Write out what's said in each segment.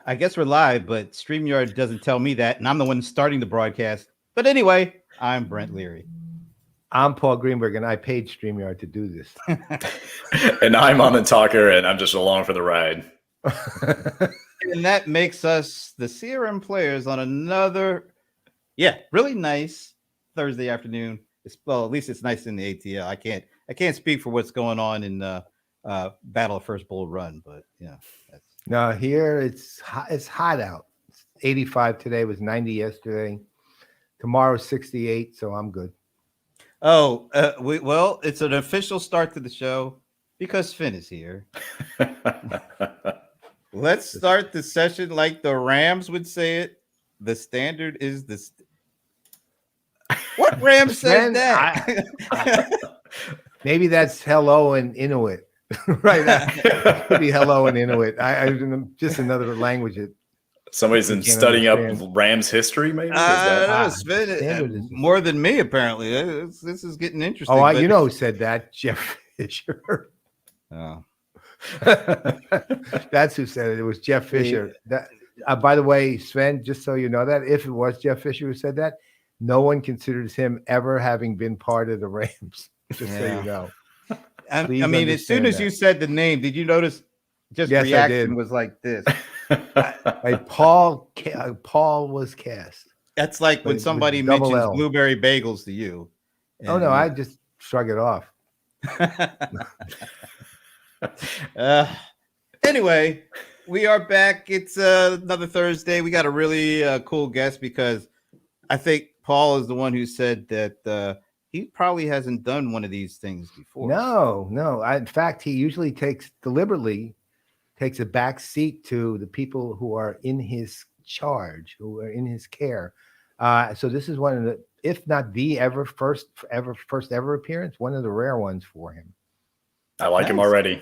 I guess we're live, but StreamYard doesn't tell me that, and I'm the one starting the broadcast. But anyway, I'm Brent Leary. I'm Paul Greenberg, and I paid StreamYard to do this. And I'm on the talker, and I'm just along for the ride. And that makes us the CRM Playaz on another, really nice Thursday afternoon. Well, at least it's nice in the ATL. I can't speak for what's going on in Battle of First Bull Run, but that's... No, here it's hot out. It's 85 today, was 90 yesterday. Tomorrow's 68, so I'm good. Oh, well, it's an official start to the show because Finn is here. Let's start the session like the Rams would say it. The standard is what Rams says that? Maybe that's hello in Inuit. Right. Maybe hello in Inuit. I just another language. Somebody's been studying up Rams history, maybe? Sven, more than me, apparently. This is getting interesting. Oh, you know who said that? Jeff Fisher. Oh. That's who said it. It was Jeff Fisher. By the way, Sven, just so you know that, if it was Jeff Fisher who said that, no one considers him ever having been part of the Rams, just so you know. I mean, as soon as you said the name, did you notice just reaction was like this? Like Paul was cast. That's like when somebody mentions blueberry bagels to you. Oh, no, I just shrug it off. Anyway, we are back. It's another Thursday. We got a really cool guest because I think Paul is the one who said that he probably hasn't done one of these things before. No. In fact, he usually deliberately takes a back seat to the people who are in his charge, who are in his care. So this is one of the, if not the first ever appearance, one of the rare ones for him. I like him already.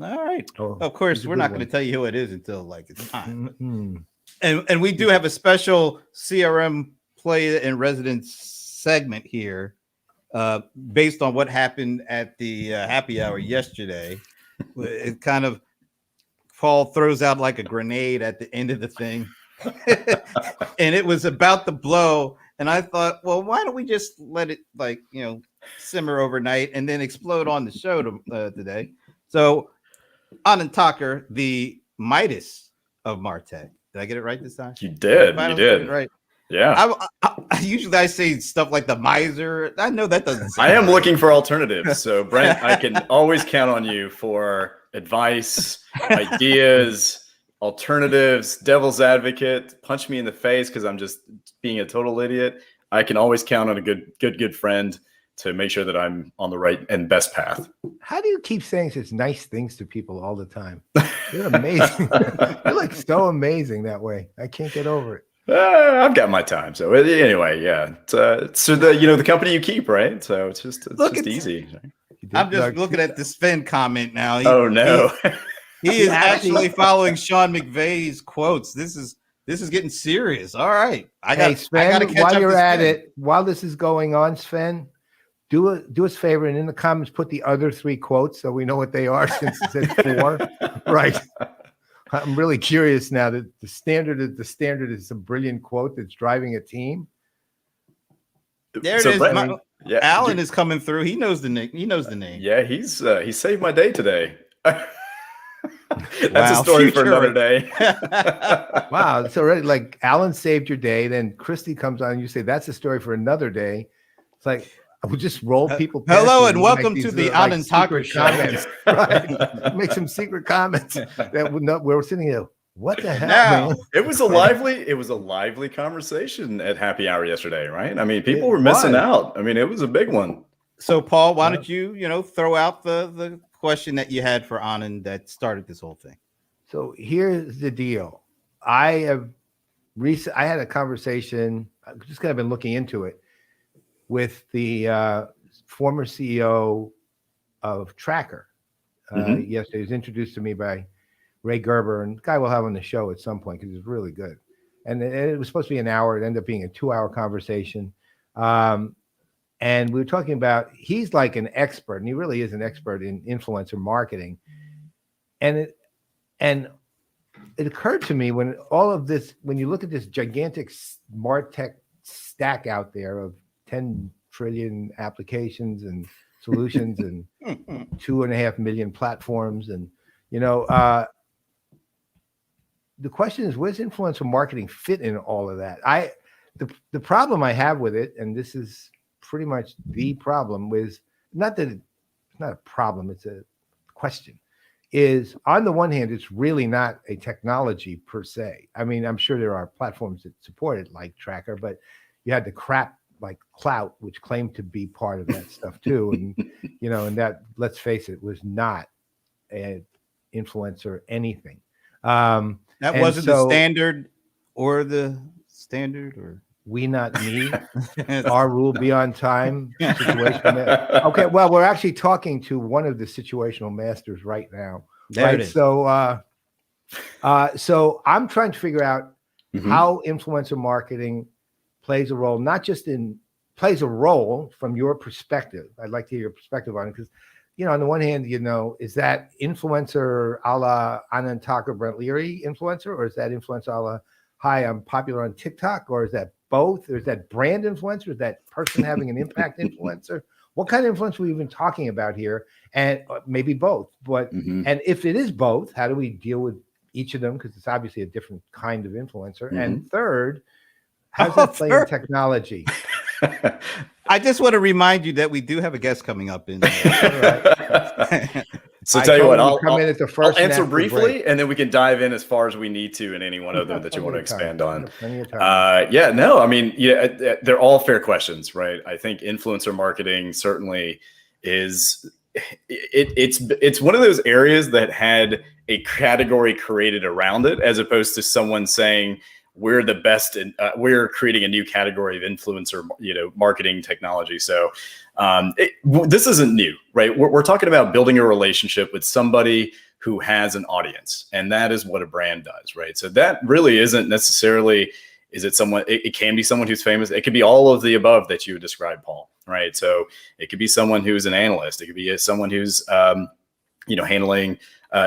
All right. Of course, we're not going to tell you who it is until like it's time. Mm-hmm. And we do have a special CRM Play in Residence segment here, based on what happened at the happy hour yesterday. It kind of Paul throws out like a grenade at the end of the thing, and it was about to blow. And I thought, well, why don't we just let it simmer overnight and then explode on the show today? So, Anand Thakur, the Midas of Martech. Did I get it right this time? You did. You did. Right. Yeah. I usually say stuff like the miser. I know that doesn't sound I am right. looking for alternatives. So, Brent, I can always count on you for advice, ideas, alternatives, devil's advocate. Punch me in the face because I'm just being a total idiot. I can always count on a good friend to make sure that I'm on the right and best path. How do you keep saying such nice things to people all the time? You're amazing. You're like so amazing that way. I can't get over it. I've got my time. So anyway, yeah. So the company you keep, right? So it's just easy. I'm just looking at the Sven comment now. He is actually following Sean McVay's quotes. This is getting serious. All right. Sven, while you're at it, while this is going on, Sven, do us a favor and in the comments put the other 3 quotes so we know what they are since it said 4. Right. I'm really curious now that the standard is a brilliant quote that's driving a team. There it is. Brent, Alan is coming through. He knows the name. Yeah, he saved my day today. That's a story for another day. Wow, it's already like Alan saved your day. Then Christy comes on and you say that's a story for another day. It's like we'll just roll people. Hello and welcome to the Anand Thakur show. Right. Make some secret comments that we're sitting here. What the hell? Man? It was a lively conversation at happy hour yesterday, right? I mean, people were missing out. I mean, it was a big one. So, Paul, why don't you throw out the question that you had for Anand that started this whole thing? So here's the deal. I had a conversation. I've just kind of been looking into it with the former CEO of Tracker. Yesterday, he was introduced to me by Ray Gerber, and the guy we'll have on the show at some point because he's really good. And it was supposed to be an hour. It ended up being a 2-hour conversation. And we were talking about, he's like an expert, and he really is an expert in influencer marketing. And it occurred to me when all of this, when you look at this gigantic MarTech stack out there of 10 trillion applications and solutions and 2.5 million platforms, and the question is, where's influencer marketing fit in all of that? The problem I have with it, and this is pretty much the problem, is not that it's not a problem, it's a question, is on the one hand, it's really not a technology per se. I mean, I'm sure there are platforms that support it like Tracker, but you had the crap like Clout, which claimed to be part of that stuff too. And, and that, let's face it, was not an influencer anything. That wasn't the standard or we not me, our rule be on time. Okay, well, we're actually talking to one of the situational masters right now. There it is. So, so I'm trying to figure out how influencer marketing plays a role, plays a role from your perspective. I'd like to hear your perspective on it because, on the one hand, is that influencer a la Anand Tucker, Brent Leary influencer, or is that influencer a la, hi, I'm popular on TikTok, or is that both? Or is that brand influencer? Is that person having an impact influencer? What kind of influence are we even talking about here? And maybe both. But and if it is both, how do we deal with each of them? Because it's obviously a different kind of influencer. And third, how does that play in technology? I just want to remind you that we do have a guest coming up in. So tell you what, I'll answer briefly, and then we can dive in as far as we need to in any one of them that you want to expand on. I mean, they're all fair questions, right? I think influencer marketing certainly is. It's one of those areas that had a category created around it, as opposed to someone saying we're the best and we're creating a new category of influencer, marketing technology. So this isn't new, right? We're talking about building a relationship with somebody who has an audience, and that is what a brand does, right? So that really isn't necessarily, is it someone, it can be someone who's famous. It could be all of the above that you would describe, Paul, right? So it could be someone who's an analyst. It could be someone who's, handling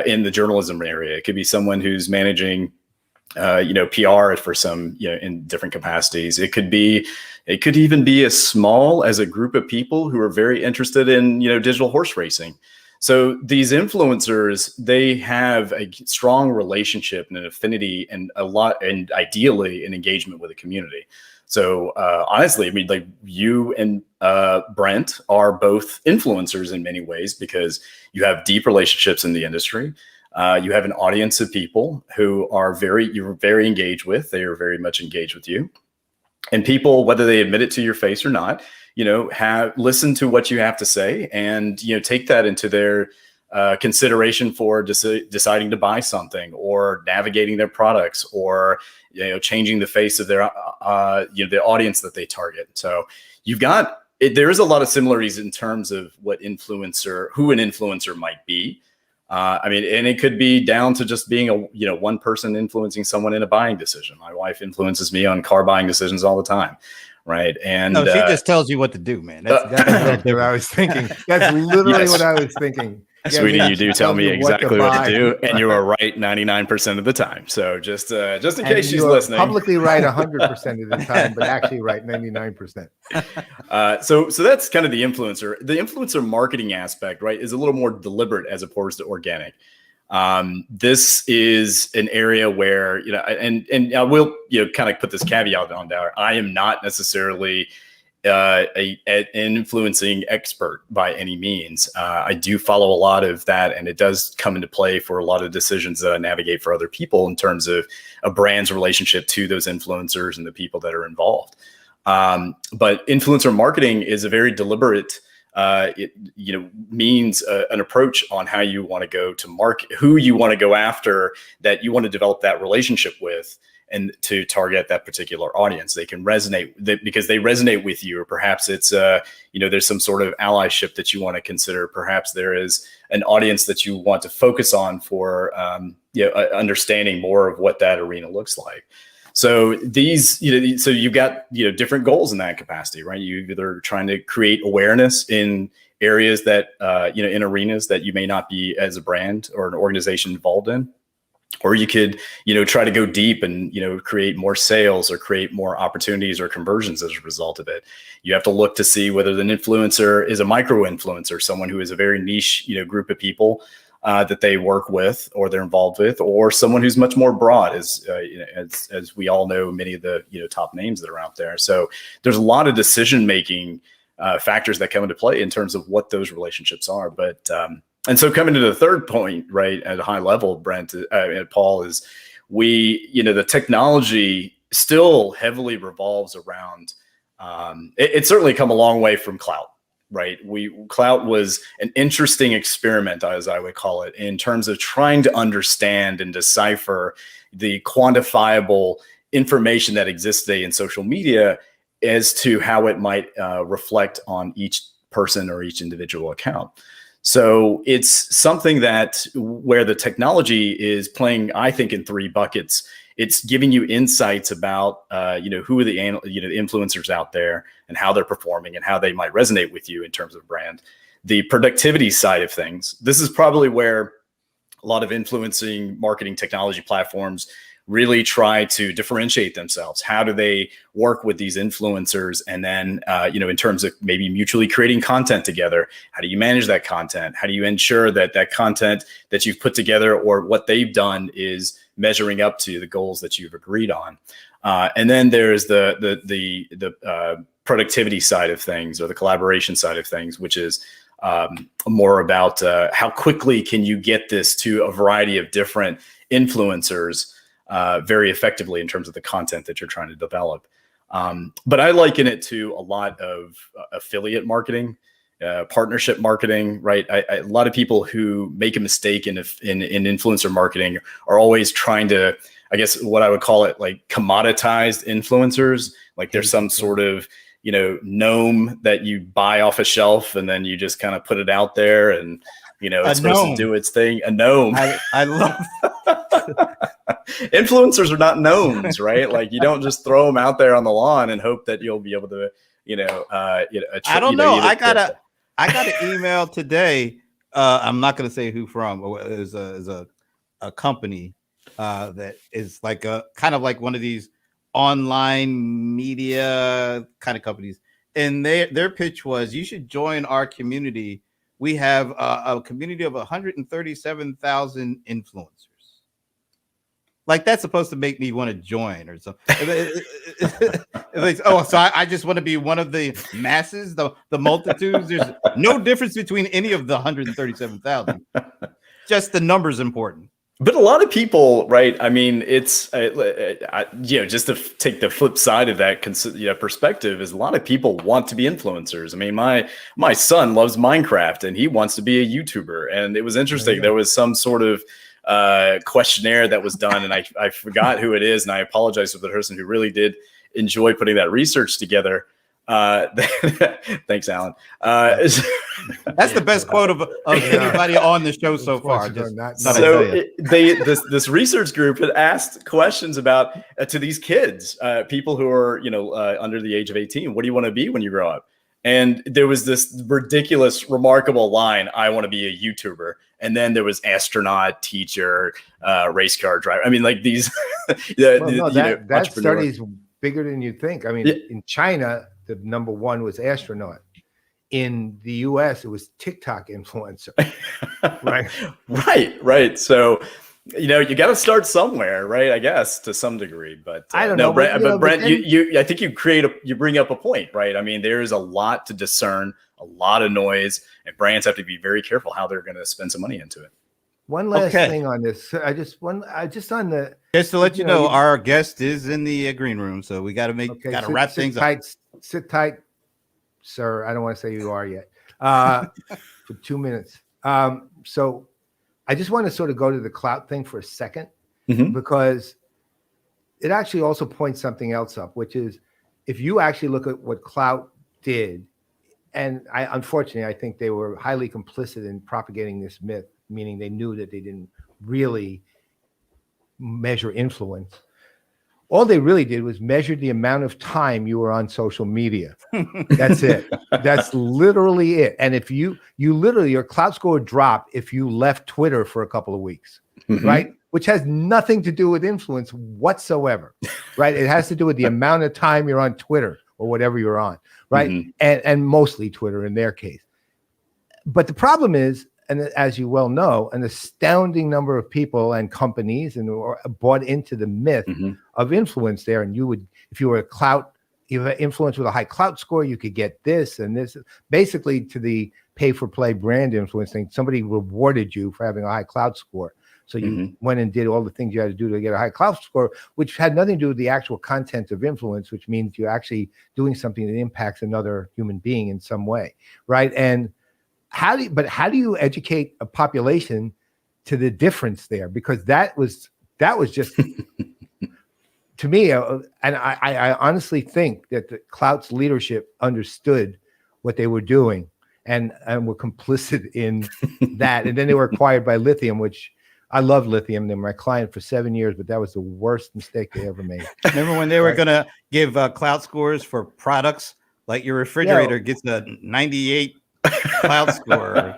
in the journalism area. It could be someone who's managing PR for some, in different capacities. It could even be as small as a group of people who are very interested in, digital horse racing. So these influencers, they have a strong relationship and an affinity and ideally an engagement with the community. So honestly, I mean, like you and Brent are both influencers in many ways because you have deep relationships in the industry. You have an audience of people who you're very engaged with. They are very much engaged with you, and people, whether they admit it to your face or not, have listened to what you have to say and, take that into their consideration for deciding to buy something or navigating their products or, changing the face of their, the audience that they target. So there is a lot of similarities in terms of who an influencer might be. I mean, and it could be down to just being one person influencing someone in a buying decision. My wife influences me on car buying decisions all the time. Right. And no, she just tells you what to do, man. That's exactly what I was thinking. That's literally what I was thinking. Sweetie, you do tell me exactly what to do, and you are right 99% of the time. So just in case she's listening, publicly right 100% of the time, but actually right 99%. So that's kind of the influencer. The influencer marketing aspect, right, is a little more deliberate as opposed to organic. This is an area where, and I will, kind of put this caveat on there. I am not necessarily an influencing expert by any means. I do follow a lot of that, and it does come into play for a lot of decisions that I navigate for other people in terms of a brand's relationship to those influencers and the people that are involved. But influencer marketing is a very deliberate means an approach on how you want to go to market, who you want to go after, that you want to develop that relationship with, and to target that particular audience. They can resonate because they resonate with you, or perhaps it's there's some sort of allyship that you want to consider. Perhaps there is an audience that you want to focus on for understanding more of what that arena looks like. So so you've got, different goals in that capacity, right? You're either trying to create awareness in areas that, in arenas that you may not be as a brand or an organization involved in. Or you could, try to go deep and, create more sales or create more opportunities or conversions as a result of it. You have to look to see whether an influencer is a micro influencer, someone who is a very niche, group of people that they work with or they're involved with, or someone who's much more broad, as we all know, many of the, top names that are out there. So there's a lot of decision-making factors that come into play in terms of what those relationships are. But, and so coming to the third point, right, at a high level, Brent and Paul, is the technology still heavily revolves around, it's certainly come a long way from clout, right? Clout was an interesting experiment, as I would call it, in terms of trying to understand and decipher the quantifiable information that exists today in social media as to how it might reflect on each person or each individual account. So it's something that where the technology is playing, I think, in three buckets. It's giving you insights about, who are the influencers out there and how they're performing and how they might resonate with you in terms of brand. The productivity side of things. This is probably where a lot of influencing marketing technology platforms really try to differentiate themselves. How do they work with these influencers? And then, in terms of maybe mutually creating content together, how do you manage that content? How do you ensure that that content that you've put together or what they've done is measuring up to the goals that you've agreed on? And then there's the productivity side of things, or the collaboration side of things, which is more about how quickly can you get this to a variety of different influencers very effectively in terms of the content that you're trying to develop. But I liken it to a lot of affiliate marketing, partnership marketing, right? A lot of people who make a mistake in influencer marketing are always trying to, I guess what I would call it, like commoditized influencers. Like there's some sort of, gnome that you buy off a shelf and then you just kind of put it out there and, it's supposed to do its thing. A gnome. I love influencers are not gnomes, right? Like you don't just throw them out there on the lawn and hope that you'll be able to, I don't know. I got an email today. I'm not going to say who from. It was a company that is like a kind of like one of these online media kind of companies, and their pitch was, you should join our community. We have a community of 137,000 influencers. Like that's supposed to make me want to join or something. Like, oh, so I just want to be one of the masses, the multitudes. There's no difference between any of the 137,000. Just the numbers important. But a lot of people, right? I mean, it's just to take the flip side of that perspective, is a lot of people want to be influencers. I mean, my son loves Minecraft and he wants to be a YouTuber. And it was interesting. There was some sort of questionnaire that was done, and I forgot who it is, and I apologize to the person who really did enjoy putting that research together. Thanks, Alan. That's the best quote of anybody on the show so far. This research group had asked questions about to these kids, people who are under the age of 18. What do you want to be when you grow up? And there was this ridiculous, remarkable line: "I want to be a YouTuber." And then there was astronaut, teacher, race car driver. I mean, like these. That study is bigger than you think. I mean, in China, the number one was astronaut. In the US, it was TikTok influencer. Right. So, you got to start somewhere, right? I guess to some degree, but I don't know. Brent, I think you bring up a point, right? I mean, there is a lot to discern, a lot of noise, and brands have to be very careful how they're going to spend some money into it. One last thing on this. Just to let you know, our guest is in the green room, so we got to wrap things up. Sit tight, sir. I don't want to say who you are yet. For 2 minutes. So I just want to sort of go to the clout thing for a second, because it actually also points something else up, which is if you actually look at what clout did, and unfortunately, I think they were highly complicit in propagating this myth, meaning they knew that they didn't really measure influence. All they really did was measure the amount of time you were on social media. That's it. That's literally it. And if you literally, your clout score would drop if you left Twitter for a couple of weeks, right? which has nothing to do with influence whatsoever, right? It has to do with the amount of time you're on Twitter or whatever you're on, right? Mm-hmm. And mostly Twitter in their case. But the problem is, and as you well know, an astounding number of people and companies bought into the myth of influence there. And you would, if you were you have influence with a high clout score, you could get this and this, basically to the pay for play brand influence thing. Somebody rewarded you for having a high clout score. So you went and did all the things you had to do to get a high clout score, which had nothing to do with the actual content of influence, which means you're actually doing something that impacts another human being in some way, right? And how do you educate a population to the difference there? Because that was just to me, and I honestly think that the Clout's leadership understood what they were doing and were complicit in that. And then they were acquired by Lithium, which I love Lithium. They were my client for 7 years, but that was the worst mistake they ever made. Remember when they were going to give Clout scores for products? Like your refrigerator gets a 98 Clout score.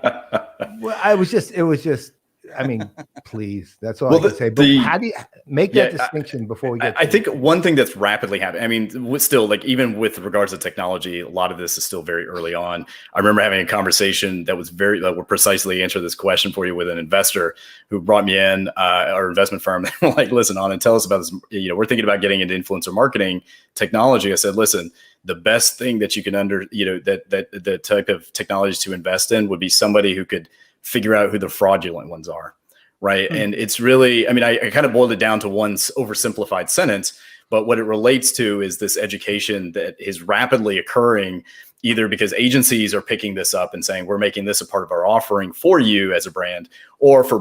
Well, it was just, I mean, please, that's all I can say. But how do you make that distinction before we get I think one thing that's rapidly happening, I mean, still, like, even with regards to technology, a lot of this is still very early on. I remember having a conversation that was that would precisely answer this question for you with an investor who brought me in, our investment firm. They were like, listen, on and tell us about this. We're thinking about getting into influencer marketing technology. I said, listen, the best thing that you can that the type of technologies to invest in would be somebody who could figure out who the fraudulent ones are, right? And it's really, I mean, I kind of boiled it down to one oversimplified sentence, but what it relates to is this education that is rapidly occurring, either because agencies are picking this up and saying, we're making this a part of our offering for you as a brand, or for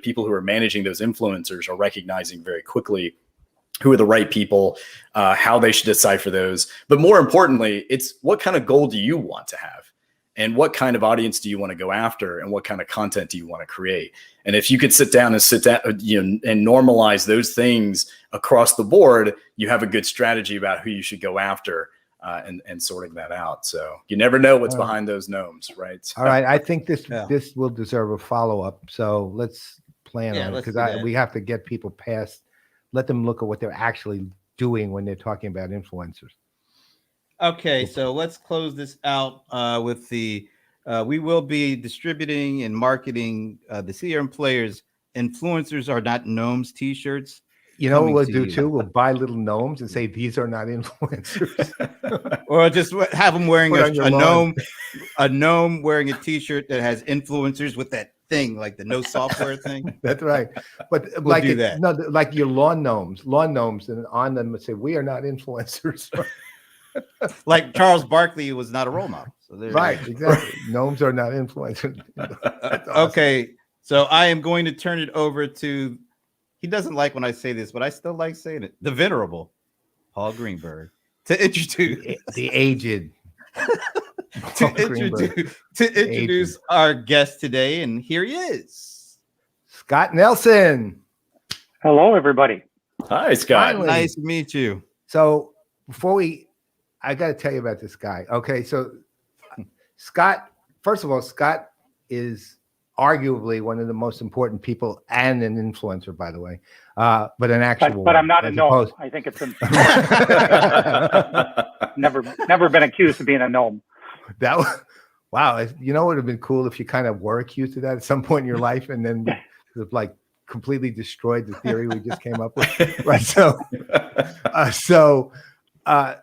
people who are managing those influencers are recognizing very quickly who are the right people, how they should decipher those. But more importantly, it's what kind of goal do you want to have? And what kind of audience do you want to go after? And what kind of content do you want to create? And if you could sit down and normalize those things across the board, you have a good strategy about who you should go after and sorting that out. So you never know what's behind those gnomes, right? So, all right. I think this will deserve a follow-up. So let's plan on it, because we have to get people past, let them look at what they're actually doing when they're talking about influencers. Okay, so let's close this out with we will be distributing and marketing the CRM Playaz Influencers Are Not Gnomes t-shirts. You know what we'll do too? We'll buy little gnomes and say, these are not influencers. Or just have them wearing a gnome wearing a t-shirt that has influencers with that thing, like the no software thing. That's right. But we'll do that. No, like your lawn gnomes, and on them would say, we are not influencers. Like Charles Barkley was not a role model. So right, exactly. Gnomes are not influencers. Awesome. Okay, so I am going to turn it over to, he doesn't like when I say this, but I still like saying it, the venerable Paul Greenberg, to introduce the aged. to introduce our guest today, and here he is, Scott Nelson. Hello, everybody. Hi, Scott. Finally. Nice to meet you. So I got to tell you about this guy. Okay, so Scott, first of all, Scott is arguably one of the most important people and an influencer, by the way, but an actual. But I'm not a gnome. I think it's never been accused of being a gnome. Wow. You know, it would have been cool if you kind of were accused of that at some point in your life, and then like completely destroyed the theory we just came up with. Right. So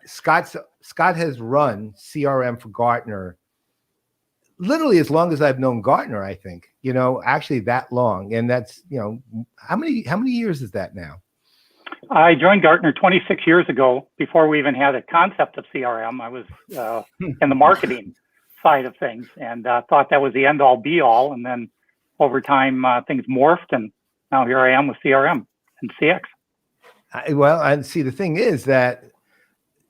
Scott has run CRM for Gartner literally as long as I've known Gartner, I think, actually that long. And that's, how many years is that now? I joined Gartner 26 years ago, before we even had a concept of CRM. I was in the marketing side of things, and thought that was the end all be all. And then over time, things morphed, and now here I am with CRM and CX. Well, and see, the thing is that,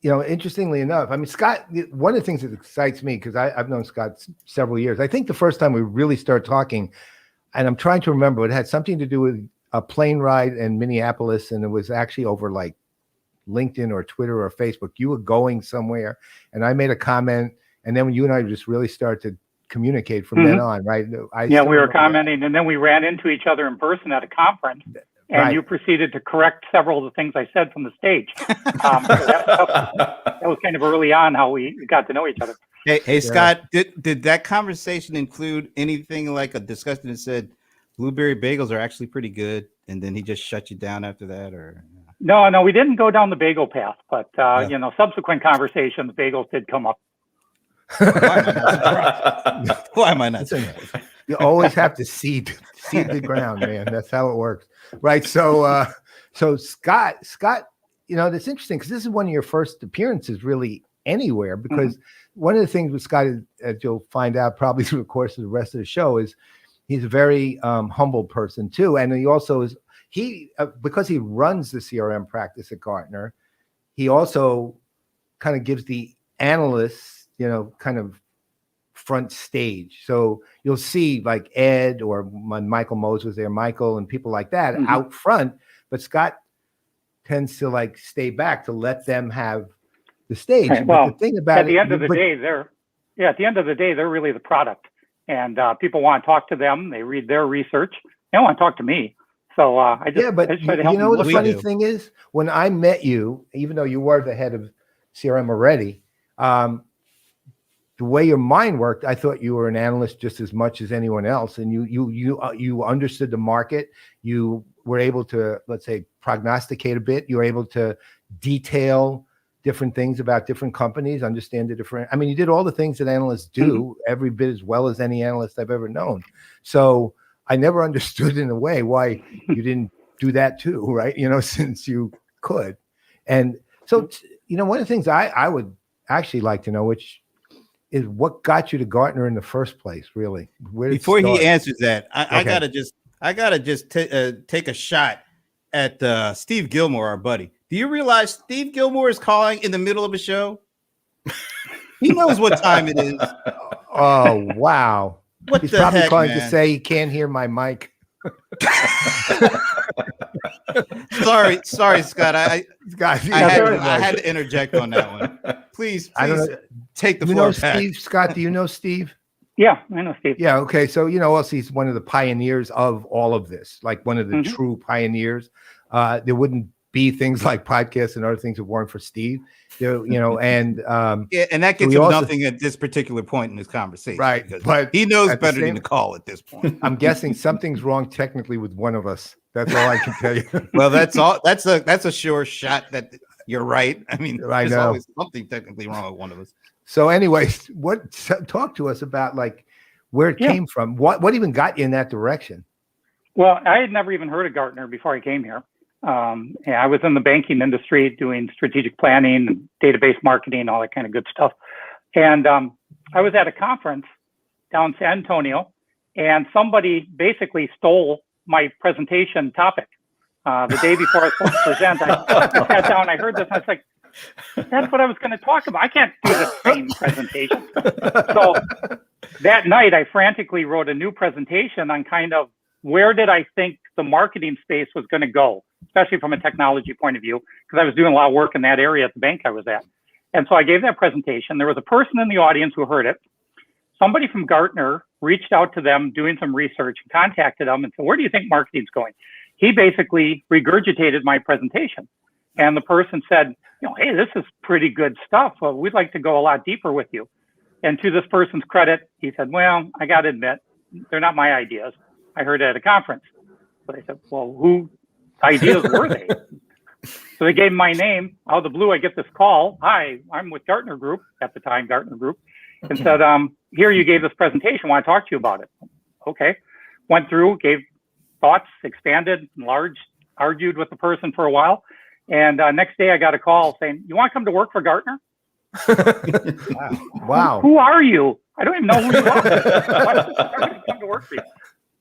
interestingly enough, I mean, Scott, one of the things that excites me, because I've known Scott several years. I think the first time we really started talking, and I'm trying to remember, it had something to do with a plane ride in Minneapolis, and it was actually over like LinkedIn or Twitter or Facebook. You were going somewhere, and I made a comment, and then when you and I just really started to communicate from then on, right? We were commenting, and then we ran into each other in person at a conference, and you proceeded to correct several of the things I said from the stage. So that was kind of early on how we got to know each other. Hey, Scott, did that conversation include anything like a discussion that said blueberry bagels are actually pretty good, and then he just shut you down after that, or? No, we didn't go down the bagel path, but subsequent conversations, bagels did come up. Why am I not surprised? You always have to seed the ground, man. That's how it works, right? So, Scott, that's interesting because this is one of your first appearances, really, anywhere. Because one of the things with Scott, as you'll find out probably through the course of the rest of the show, is he's a very humble person too, and he also is. Because he runs the CRM practice at Gartner, he also kind of gives the analysts, kind of front stage. So you'll see like Ed or when Michael Mose was there, Michael and people like that out front, but Scott tends to like stay back to let them have the stage. Right. Well, the thing about at the end of the day, they're really the product, and people want to talk to them. They read their research. They don't want to talk to me. So I just try to help. You know what the funny thing is? When I met you, even though you were the head of CRM already, the way your mind worked, I thought you were an analyst just as much as anyone else, and you understood the market. You were able to, let's say, prognosticate a bit. You were able to detail different things about different companies, understand the different. I mean, you did all the things that analysts do every bit as well as any analyst I've ever known. So I never understood in a way why you didn't do that too, right? Since you could. And so, one of the things I would actually like to know, which is what got you to Gartner in the first place, really? Before he answers that, I gotta just take a shot at Steve Gilmore, our buddy. Do you realize Steve Gilmore is calling in the middle of a show? He knows what time it is. Oh, wow. He's probably calling to say he can't hear my mic. Sorry, Scott. I had to interject on that one. Please take the floor back. Steve, Scott, do you know Steve? Yeah, I know Steve. Yeah, okay. So, also he's one of the pioneers of all of this, like one of the true pioneers. There wouldn't be things like podcasts and other things if it weren't for Steve. And and that gets him nothing at this particular point in this conversation, right? But he knows better than to call at this point. I'm guessing something's wrong technically with one of us. That's all I can tell you. Well, that's all. That's a sure shot that you're right. I mean, there's always something technically wrong with one of us. So, anyways, talk to us about like where it came from. What even got you in that direction? Well, I had never even heard of Gartner before I came here. I was in the banking industry doing strategic planning, database marketing, all that kind of good stuff. And I was at a conference down in San Antonio, and somebody basically stole my presentation topic. The day before I was supposed to present, I sat down, I heard this, and I was like, that's what I was going to talk about. I can't do the same presentation. So that night, I frantically wrote a new presentation on kind of where did I think the marketing space was going to go, especially from a technology point of view, because I was doing a lot of work in that area at the bank I was at. And so I gave that presentation. There was a person in the audience who heard it. Somebody from Gartner reached out to them doing some research and contacted them and said, where do you think marketing's going? He basically regurgitated my presentation. And the person said, hey, this is pretty good stuff. Well, we'd like to go a lot deeper with you. And to this person's credit, he said, well, I got to admit, they're not my ideas. I heard it at a conference. So I said, well, who ideas were they? So they gave my name. Out of the blue, I get this call. Hi, I'm with Gartner Group, at the time, Gartner Group, and said, here, you gave this presentation. I want to talk to you about it. Okay. Went through, gave thoughts, expanded, enlarged, argued with the person for a while. And next day, I got a call saying, you want to come to work for Gartner? Wow. Who are you? I don't even know who you are. Why would you come to work for you?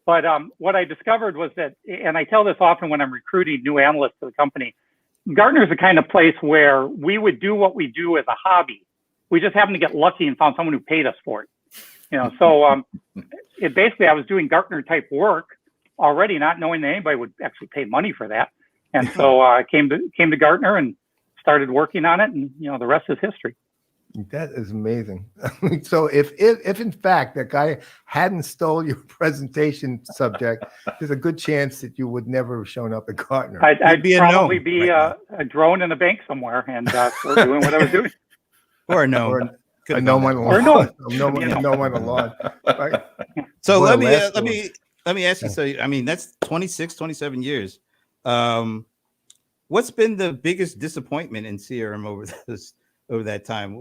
But what I discovered was that, and I tell this often when I'm recruiting new analysts to the company, Gartner is the kind of place where we would do what we do as a hobby. We just happened to get lucky and found someone who paid us for it. So it basically, I was doing Gartner type work already, not knowing that anybody would actually pay money for that. And so I came to Gartner and started working on it, and the rest is history. That is amazing. So if in fact that guy hadn't stole your presentation subject, there's a good chance that you would never have shown up at Gartner. I'd be a probably gnome be right a drone in a bank somewhere and we're doing what I was doing. Or no. Or a gnome on the Or lawn. no. No on the lawn. Right. So Boy, let me ask you. So I mean, that's 26, 27 years. What's been the biggest disappointment in CRM over that time?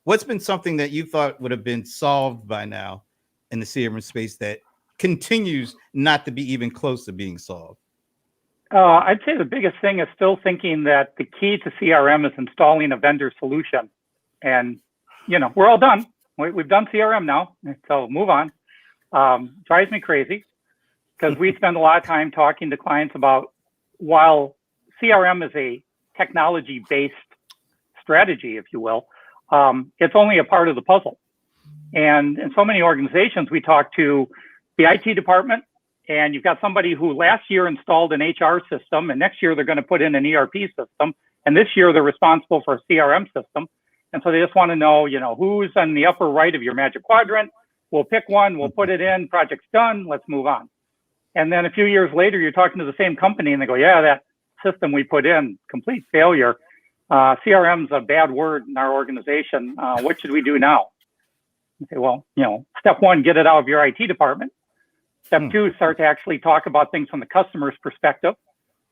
What's been something that you thought would have been solved by now in the CRM space that continues not to be even close to being solved? I'd say the biggest thing is still thinking that the key to CRM is installing a vendor solution. And, we're all done. We've done CRM now, so move on. Drives me crazy because we spend a lot of time talking to clients about, while CRM is a technology-based strategy, if you will, it's only a part of the puzzle. And in so many organizations, we talk to the IT department, and you've got somebody who last year installed an HR system, and next year they're going to put in an ERP system, and this year they're responsible for a CRM system. And so they just want to know, who's on the upper right of your magic quadrant. We'll pick one, we'll put it in, project's done, let's move on. And then a few years later, you're talking to the same company and they go, yeah, that system we put in, complete failure. CRM's a bad word in our organization. What should we do now? Okay, well, step one, get it out of your IT department. Step two, start to actually talk about things from the customer's perspective.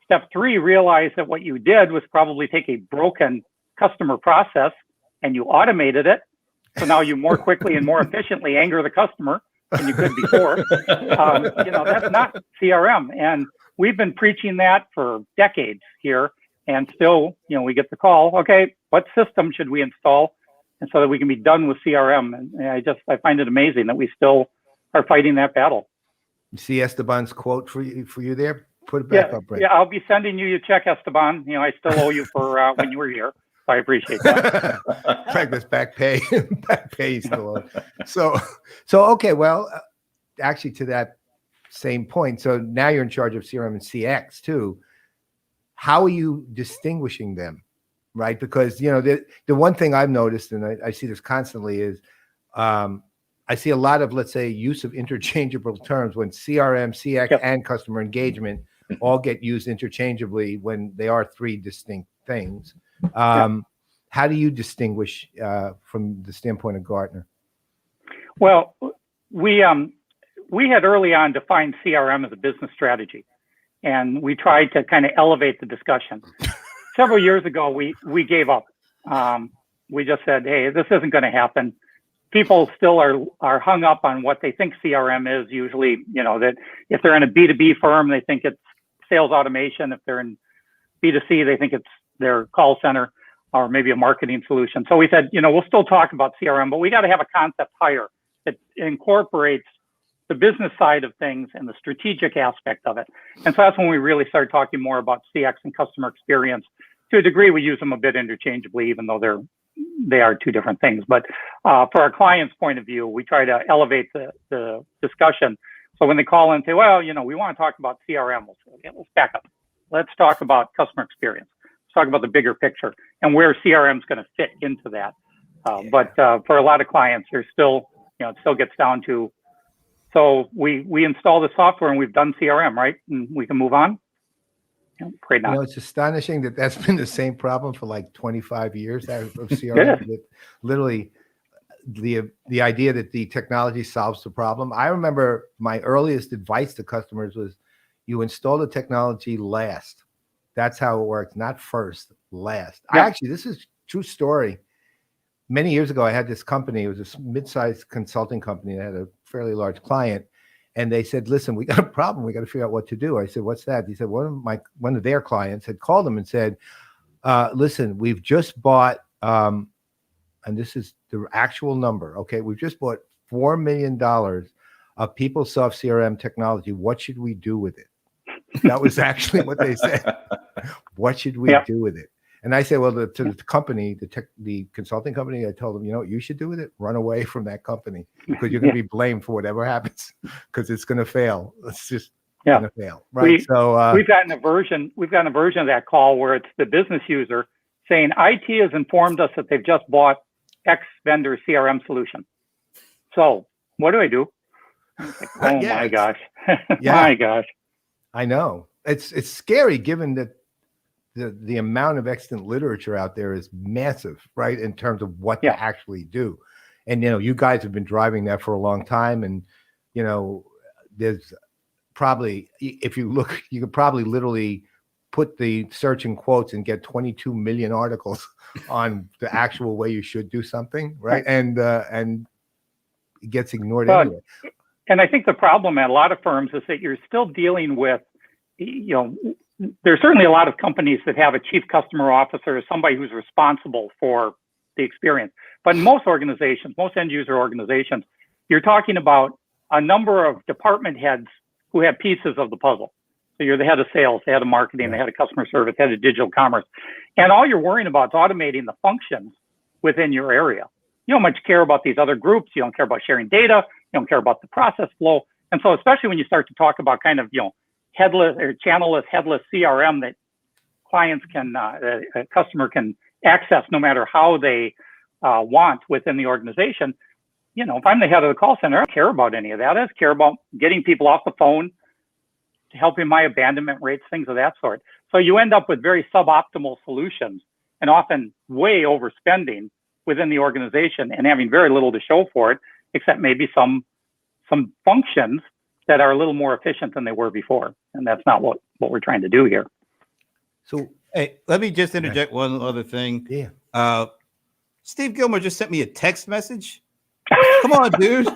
Step three, realize that what you did was probably take a broken customer process and you automated it. So now you more quickly and more efficiently anger the customer than you could before. That's not CRM. And we've been preaching that for decades here. And still, we get the call, okay, what system should we install? And so that we can be done with CRM. And I find it amazing that we still are fighting that battle. You see Esteban's quote for you there? Put it back up, Brent. Yeah, I'll be sending you your check, Esteban. I still owe you for when you were here. So I appreciate that. In fact, that's back pay. Back pay still owed. So okay, well, actually to that same point. So now you're in charge of CRM and CX too. How are you distinguishing them? Right? Because the one thing I've noticed, and I see this constantly, is I see a lot of, let's say, use of interchangeable terms when CRM, CX, and customer engagement all get used interchangeably when they are three distinct things. How do you distinguish from the standpoint of Gartner? Well, we had early on defined CRM as a business strategy, and we tried to kind of elevate the discussion. Several years ago, we gave up. We just said, hey, this isn't going to happen. People still are hung up on what they think CRM is. Usually, that if they're in a B2B firm, they think it's sales automation. If they're in B2C, they think it's their call center or maybe a marketing solution. So we said, we'll still talk about CRM, but we got to have a concept higher that incorporates the business side of things and the strategic aspect of it. And so that's when we really started talking more about CX and customer experience. To a degree, we use them a bit interchangeably, even though they are two different things. But for our client's point of view, we try to elevate the discussion. So when they call in and say, well, we want to talk about CRM, we'll say, okay, let's back up. Let's talk about customer experience. Let's talk about the bigger picture and where CRM is going to fit into that. But for a lot of clients, there's still, it still gets down to, so we install the software and we've done CRM, right? And we can move on. Great. It's astonishing that that's been the same problem for like 25 years of CRM. That literally, the idea that the technology solves the problem. I remember my earliest advice to customers was, you install the technology last. That's how it works, not first, last. This is true story. Many years ago, I had this company. It was a mid-sized consulting company that had a fairly large client. And they said, listen, we got a problem. We got to figure out what to do. I said, what's that? He said, one of their clients had called them and said, listen, we've just bought, and this is the actual number. Okay. We've just bought $4 million of PeopleSoft CRM technology. What should we do with it? That was actually what they said. What should we do with it? And I said, well, to the company, the consulting company, I told them, what you should do with it? Run away from that company because you're going to be blamed for whatever happens because it's going to fail. It's just going to fail. Right. We've gotten a version of that call where it's the business user saying IT has informed us that they've just bought X vendor CRM solution. So what do I do? Like, oh Yeah, my gosh. Yeah. My gosh. I know. It's scary given that the amount of extant literature out there is massive, right? In terms of what to actually do. And, you guys have been driving that for a long time. And, there's probably, if you look, you could probably literally put the search in quotes and get 22 million articles on the actual way you should do something, right? And it gets ignored anyway. And I think the problem at a lot of firms is that you're still dealing with, there's certainly a lot of companies that have a chief customer officer, somebody who's responsible for the experience. But in most organizations, most end user organizations, you're talking about a number of department heads who have pieces of the puzzle. So you're the head of sales, the head of marketing, the head of customer service, head of digital commerce. And all you're worrying about is automating the functions within your area. You don't much care about these other groups. You don't care about sharing data. You don't care about the process flow. And so especially when you start to talk about kind of, headless or channelless, headless CRM that clients can, a customer can access no matter how they want within the organization. If I'm the head of the call center, I don't care about any of that. I just care about getting people off the phone, helping my abandonment rates, things of that sort. So you end up with very suboptimal solutions and often way overspending within the organization and having very little to show for it, except maybe some functions that are a little more efficient than they were before. And that's not what we're trying to do here. So, hey, let me just interject one other thing. Yeah. Steve Gilmore just sent me a text message. Come on, dude.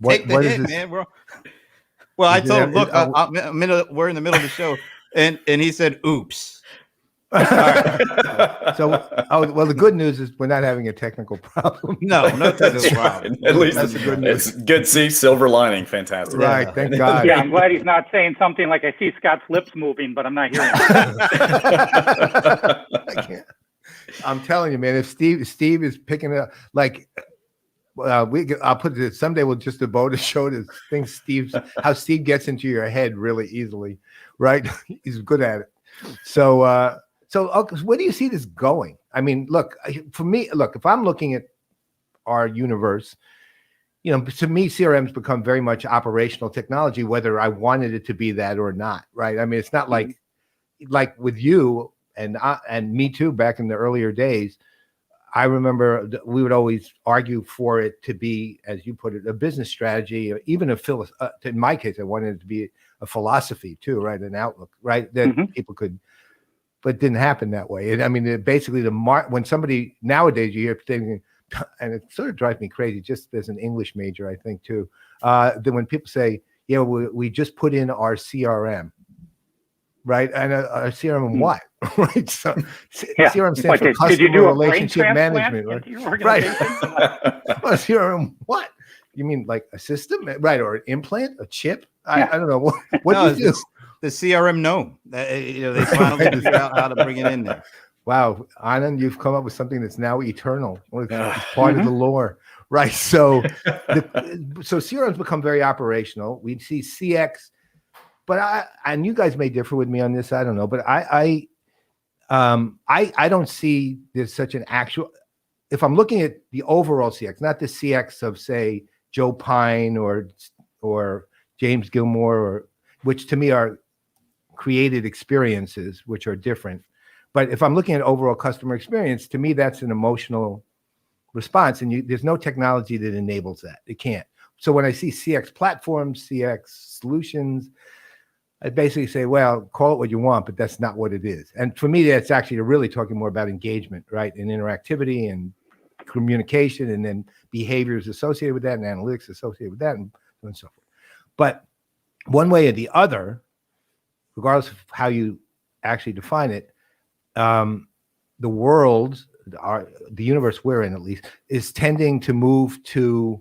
Take the hit, man. Well, I told him, look, we're in the middle of the show. And he said, oops. All right. So, the good news is we're not having a technical problem. No technical problem. At least that's good news. It's good. See, silver lining, fantastic. Right, thank God. Yeah, I'm glad he's not saying something like I see Scott's lips moving, but I'm not hearing it. I'm telling you, man. If Steve is picking it up, like I'll put it. Someday we'll just devote a show to things how Steve gets into your head really easily, right? He's good at it. So where do you see this going? I mean, look, for me, if I'm looking at our universe, to me, CRM's become very much operational technology, whether I wanted it to be that or not, right? I mean, it's not like with you and me too, back in the earlier days. I remember we would always argue for it to be, as you put it, a business strategy, or even in my case, I wanted it to be a philosophy too, right? An outlook, right? That people could, but it didn't happen that way. And I mean, basically when somebody nowadays you hear thinking, and it sort of drives me crazy, just as an English major, I think too, that when people say, yeah, we just put in our CRM, right? And our CRM what? Right. So CRM stands for customer relationship management, right? Right. CRM what? You mean like a system, right? Or an implant, a chip? I don't know. What do you do? The CRM gnome. They finally figured out how to bring it in there. Wow, Anand, you've come up with something that's now eternal. It's part of the lore, right? So, so CRM's become very operational. We see CX, but and you guys may differ with me on this. I don't know, but I don't see there's such an actual. If I'm looking at the overall CX, not the CX of say Joe Pine or James Gilmore, which to me are created experiences, which are different. But if I'm looking at overall customer experience, to me, that's an emotional response. And there's no technology that enables that. It can't. So when I see CX platforms, CX solutions, I basically say, well, call it what you want, but that's not what it is. And for me, that's actually really talking more about engagement, right? And interactivity and communication, and then behaviors associated with that and analytics associated with that and so forth. But one way or the other, regardless of how you actually define it, the world, the universe we're in at least, is tending to move to,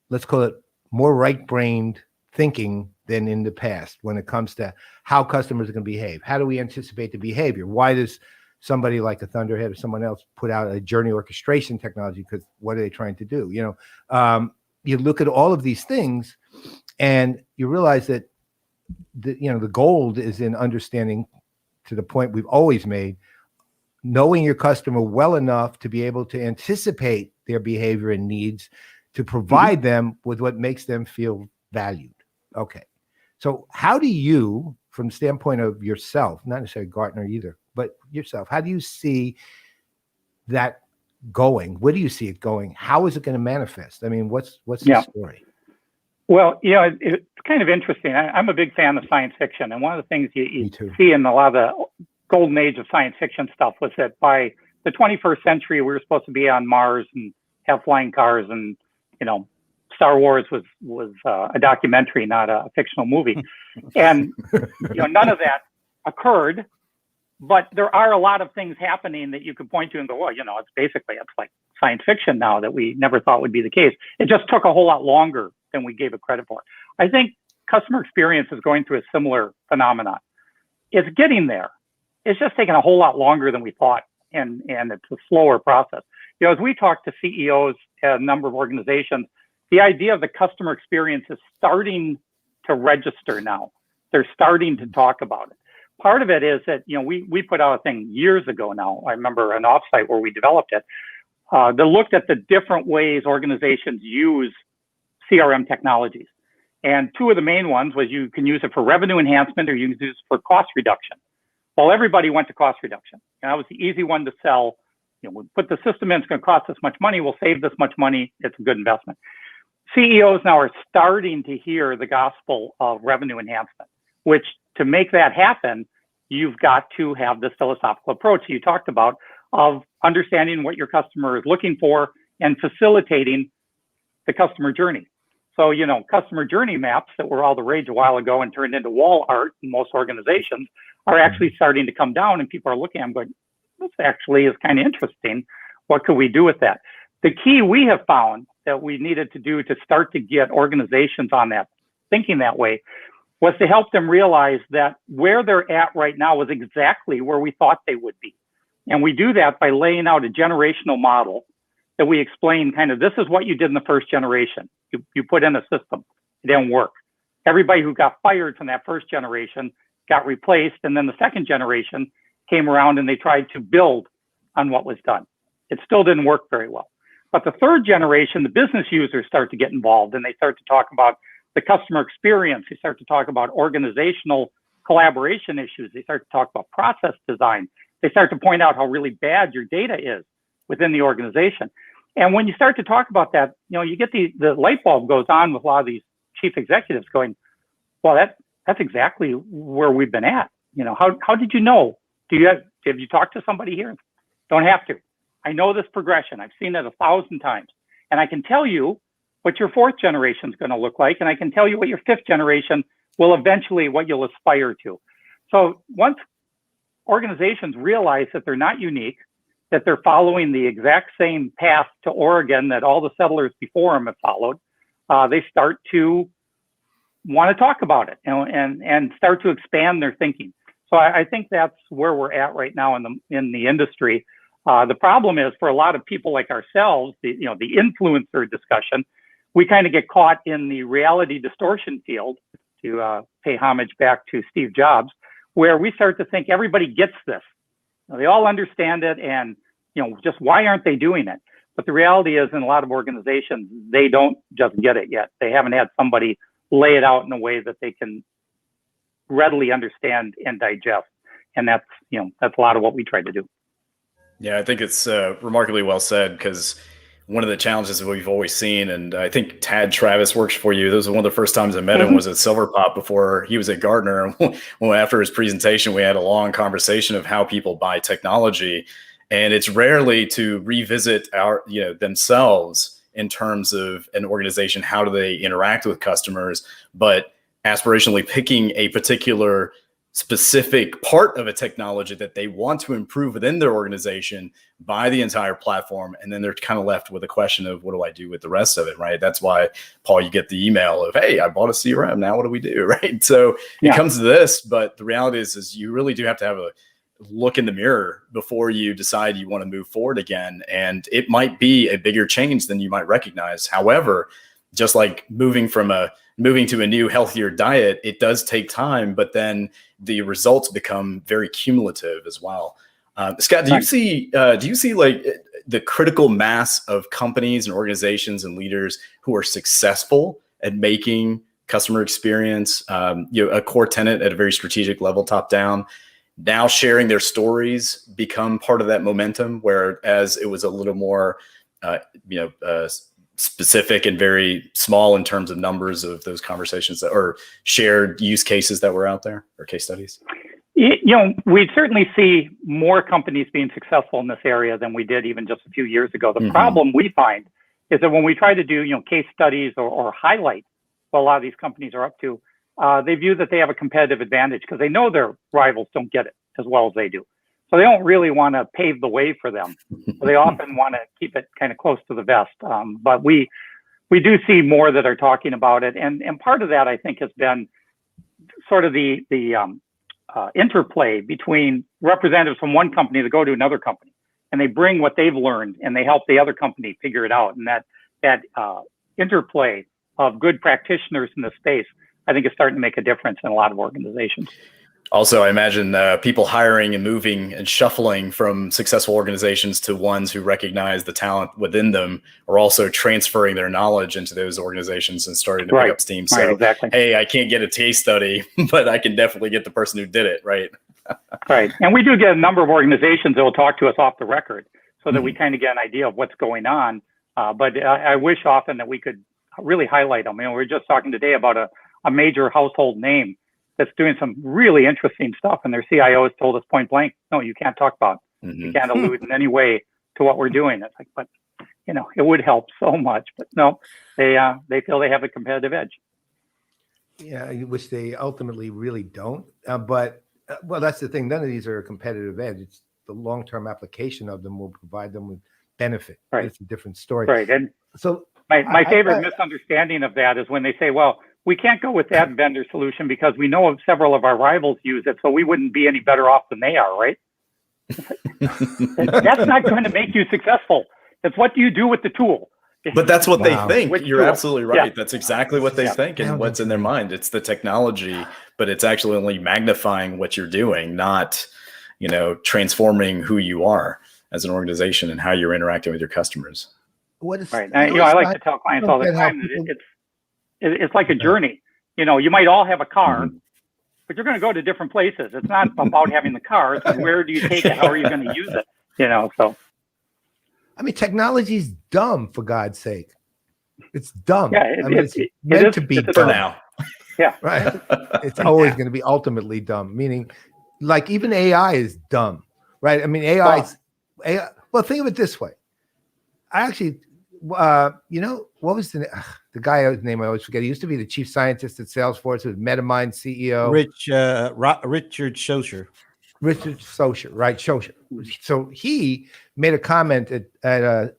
let's call it, more right-brained thinking than in the past when it comes to how customers are going to behave. How do we anticipate the behavior? Why does somebody like a Thunderhead or someone else put out a journey orchestration technology? Because what are they trying to do? You look at all of these things and you realize that the gold is in understanding, to the point we've always made, knowing your customer well enough to be able to anticipate their behavior and needs to provide them with what makes them feel valued. Okay. So how do you, from the standpoint of yourself, not necessarily Gartner either, but yourself, how do you see that going? Where do you see it going? How is it going to manifest? I mean, what's the story? Well, it's kind of interesting. I'm a big fan of science fiction. And one of the things you see in a lot of the golden age of science fiction stuff was that by the 21st century, we were supposed to be on Mars and have flying cars, and, Star Wars was a documentary, not a fictional movie. And, none of that occurred. But there are a lot of things happening that you could point to and go, well, it's like science fiction now that we never thought would be the case. It just took a whole lot longer than we gave it credit for. I think customer experience is going through a similar phenomenon. It's getting there. It's just taking a whole lot longer than we thought, and it's a slower process. As we talk to CEOs at a number of organizations, the idea of the customer experience is starting to register now. They're starting to talk about it. Part of it is that, we put out a thing years ago now. I remember an offsite where we developed it that looked at the different ways organizations use CRM technologies. And two of the main ones was you can use it for revenue enhancement or you can use it for cost reduction. Well, everybody went to cost reduction. And that was the easy one to sell. We put the system in, it's going to cost this much money. We'll save this much money. It's a good investment. CEOs now are starting to hear the gospel of revenue enhancement, which to make that happen, you've got to have this philosophical approach you talked about of understanding what your customer is looking for and facilitating the customer journey. So, customer journey maps that were all the rage a while ago and turned into wall art in most organizations are actually starting to come down, and people are looking at them going, this actually is kind of interesting. What could we do with that? The key we have found that we needed to do to start to get organizations on that, thinking that way, was to help them realize that where they're at right now is exactly where we thought they would be. And we do that by laying out a generational model that we explain kind of, this is what you did in the first generation. You put in a system, it didn't work. Everybody who got fired from that first generation got replaced. And then the second generation came around and they tried to build on what was done. It still didn't work very well. But the third generation, the business users start to get involved and they start to talk about the customer experience. They start to talk about organizational collaboration issues. They start to talk about process design. They start to point out how really bad your data is within the organization. And when you start to talk about that, you get the light bulb goes on with a lot of these chief executives going, well, that's exactly where we've been at. How did you know? Have you talked to somebody here? Don't have to. I know this progression. I've seen it 1,000 times. And I can tell you what your fourth generation is going to look like. And I can tell you what your fifth generation will eventually, what you'll aspire to. So once organizations realize that they're not unique, that they're following the exact same path to Oregon that all the settlers before them have followed, they start to want to talk about it and start to expand their thinking. So I think that's where we're at right now in the industry. The problem is for a lot of people like ourselves, the influencer discussion, we kind of get caught in the reality distortion field, to pay homage back to Steve Jobs, where we start to think everybody gets this. They all understand it, and just why aren't they doing it? But the reality is, in a lot of organizations, they don't just get it yet. They haven't had somebody lay it out in a way that they can readily understand and digest. And that's a lot of what we try to do. Yeah, I think it's remarkably well said, because one of the challenges that we've always seen, and I think Tad Travis works for you. This was one of the first times I met him was at Silverpop before he was at Gartner. And after his presentation, we had a long conversation of how people buy technology. And it's rarely to revisit themselves in terms of an organization. How do they interact with customers? But aspirationally picking a particular specific part of a technology that they want to improve within their organization, buy the entire platform, and then they're kind of left with a question of, what do I do with the rest of it, right? That's why, Paul, you get the email of, hey, I bought a CRM, now what do we do, right? So it comes to this, but the reality is you really do have to have a look in the mirror before you decide you want to move forward again. And it might be a bigger change than you might recognize. However, just like moving to a new, healthier diet, it does take time, but then the results become very cumulative as well. Scott, do you see like the critical mass of companies and organizations and leaders who are successful at making customer experience, a core tenet at a very strategic level, top down, now sharing their stories become part of that momentum, whereas it was a little more, specific and very small in terms of numbers of those conversations or shared use cases that were out there or case studies? We certainly see more companies being successful in this area than we did even just a few years ago. The problem we find is that when we try to do, case studies or highlight what a lot of these companies are up to, they view that they have a competitive advantage because they know their rivals don't get it as well as they do. So they don't really want to pave the way for them. So they often want to keep it kind of close to the vest. But we do see more that are talking about it. And part of that, I think, has been sort of the interplay between representatives from one company that go to another company, and they bring what they've learned and they help the other company figure it out. And that interplay of good practitioners in the space, I think, is starting to make a difference in a lot of organizations. Also, I imagine people hiring and moving and shuffling from successful organizations to ones who recognize the talent within them are also transferring their knowledge into those organizations and starting to pick up steam. So, exactly. Hey, I can't get a case study, but I can definitely get the person who did it, right? Right. And we do get a number of organizations that will talk to us off the record so that we kind of get an idea of what's going on. But I wish often that we could really highlight them. We were just talking today about a major household name that's doing some really interesting stuff, and their CIO has told us point blank, no, you can't talk about it. You can't allude in any way to what we're doing. It's like, but it would help so much. But no, they feel they have a competitive edge. Yeah, which they ultimately really don't. But that's the thing. None of these are a competitive edge. It's the long-term application of them will provide them with benefit. Right. It's a different story. Right. And so my favorite misunderstanding of that is when they say, well, we can't go with that vendor solution because we know of several of our rivals use it, so we wouldn't be any better off than they are, right? That's not going to make you successful. It's what do you do with the tool? But that's what they think. Which You're tool? absolutely right. Yeah. That's exactly what they think and what's in their mind. It's the technology, but it's actually only magnifying what you're doing, not, transforming who you are as an organization and how you're interacting with your customers. What is right? I like to tell clients all the time that it's like a journey. You might all have a car, but you're going to go to different places. It's not about having the car. It's where do you take it? How are you going to use it? So. I mean, technology's dumb, for God's sake. It's dumb. Yeah, it's meant to be dumb. For now. Yeah. Right. It's always going to be ultimately dumb, meaning like even AI is dumb, right? I mean, AI, well, think of it this way. I actually, what was the guy whose name I always forget? He used to be the chief scientist at Salesforce. It was MetaMind CEO. Richard Schocher. Richard Schocher, right? Schocher. So he made a comment at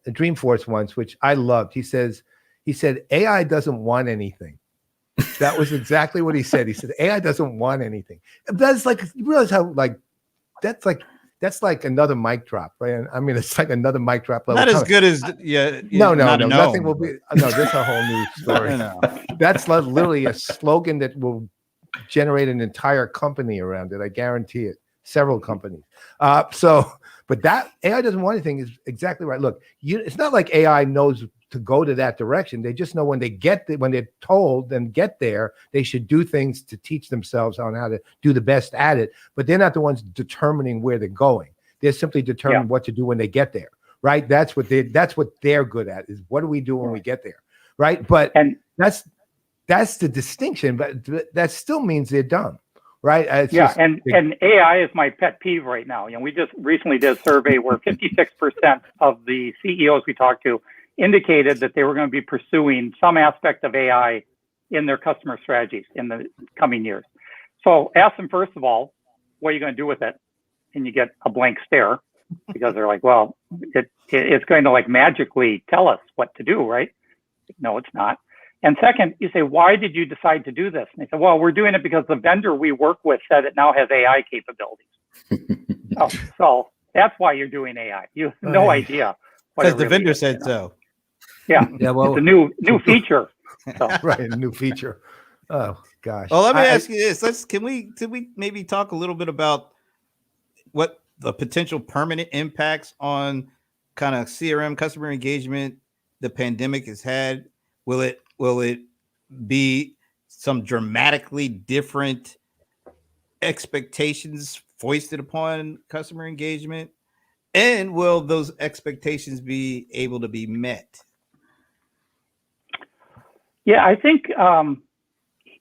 Dreamforce once, which I loved. He said, AI doesn't want anything. That was exactly what he said. He said, AI doesn't want anything. That's like, you realize how that's like another mic drop, right? I mean, it's like another mic drop level. Not as good as no. Nothing will be. No, this is a whole new story. That's literally a slogan that will generate an entire company around it. I guarantee it. Several companies. But that AI doesn't want anything is exactly right. Look, it's not like AI knows to go to that direction. They just know when they're told and get there, they should do things to teach themselves on how to do the best at it. But they're not the ones determining where they're going. They're simply determining what to do when they get there, right? That's what they're good at is what do we do when we get there, right? But that's the distinction. But that still means they're dumb. Right. And AI is my pet peeve right now. We just recently did a survey where 56% of the CEOs we talked to indicated that they were going to be pursuing some aspect of AI in their customer strategies in the coming years. So ask them, first of all, what are you going to do with it? And you get a blank stare because they're like, well, it's going to like magically tell us what to do, right? No, it's not. And second, you say, why did you decide to do this? And they say, well, we're doing it because the vendor we work with said it now has AI capabilities. So that's why you're doing AI. You have no idea. Because the vendor said so. Yeah. Well, it's a new feature. So. Right, a new feature. Oh gosh. Well, let me ask you this. Can we maybe talk a little bit about what the potential permanent impacts on kind of CRM customer engagement the pandemic has had? Will it be some dramatically different expectations foisted upon customer engagement? And will those expectations be able to be met? Yeah, I think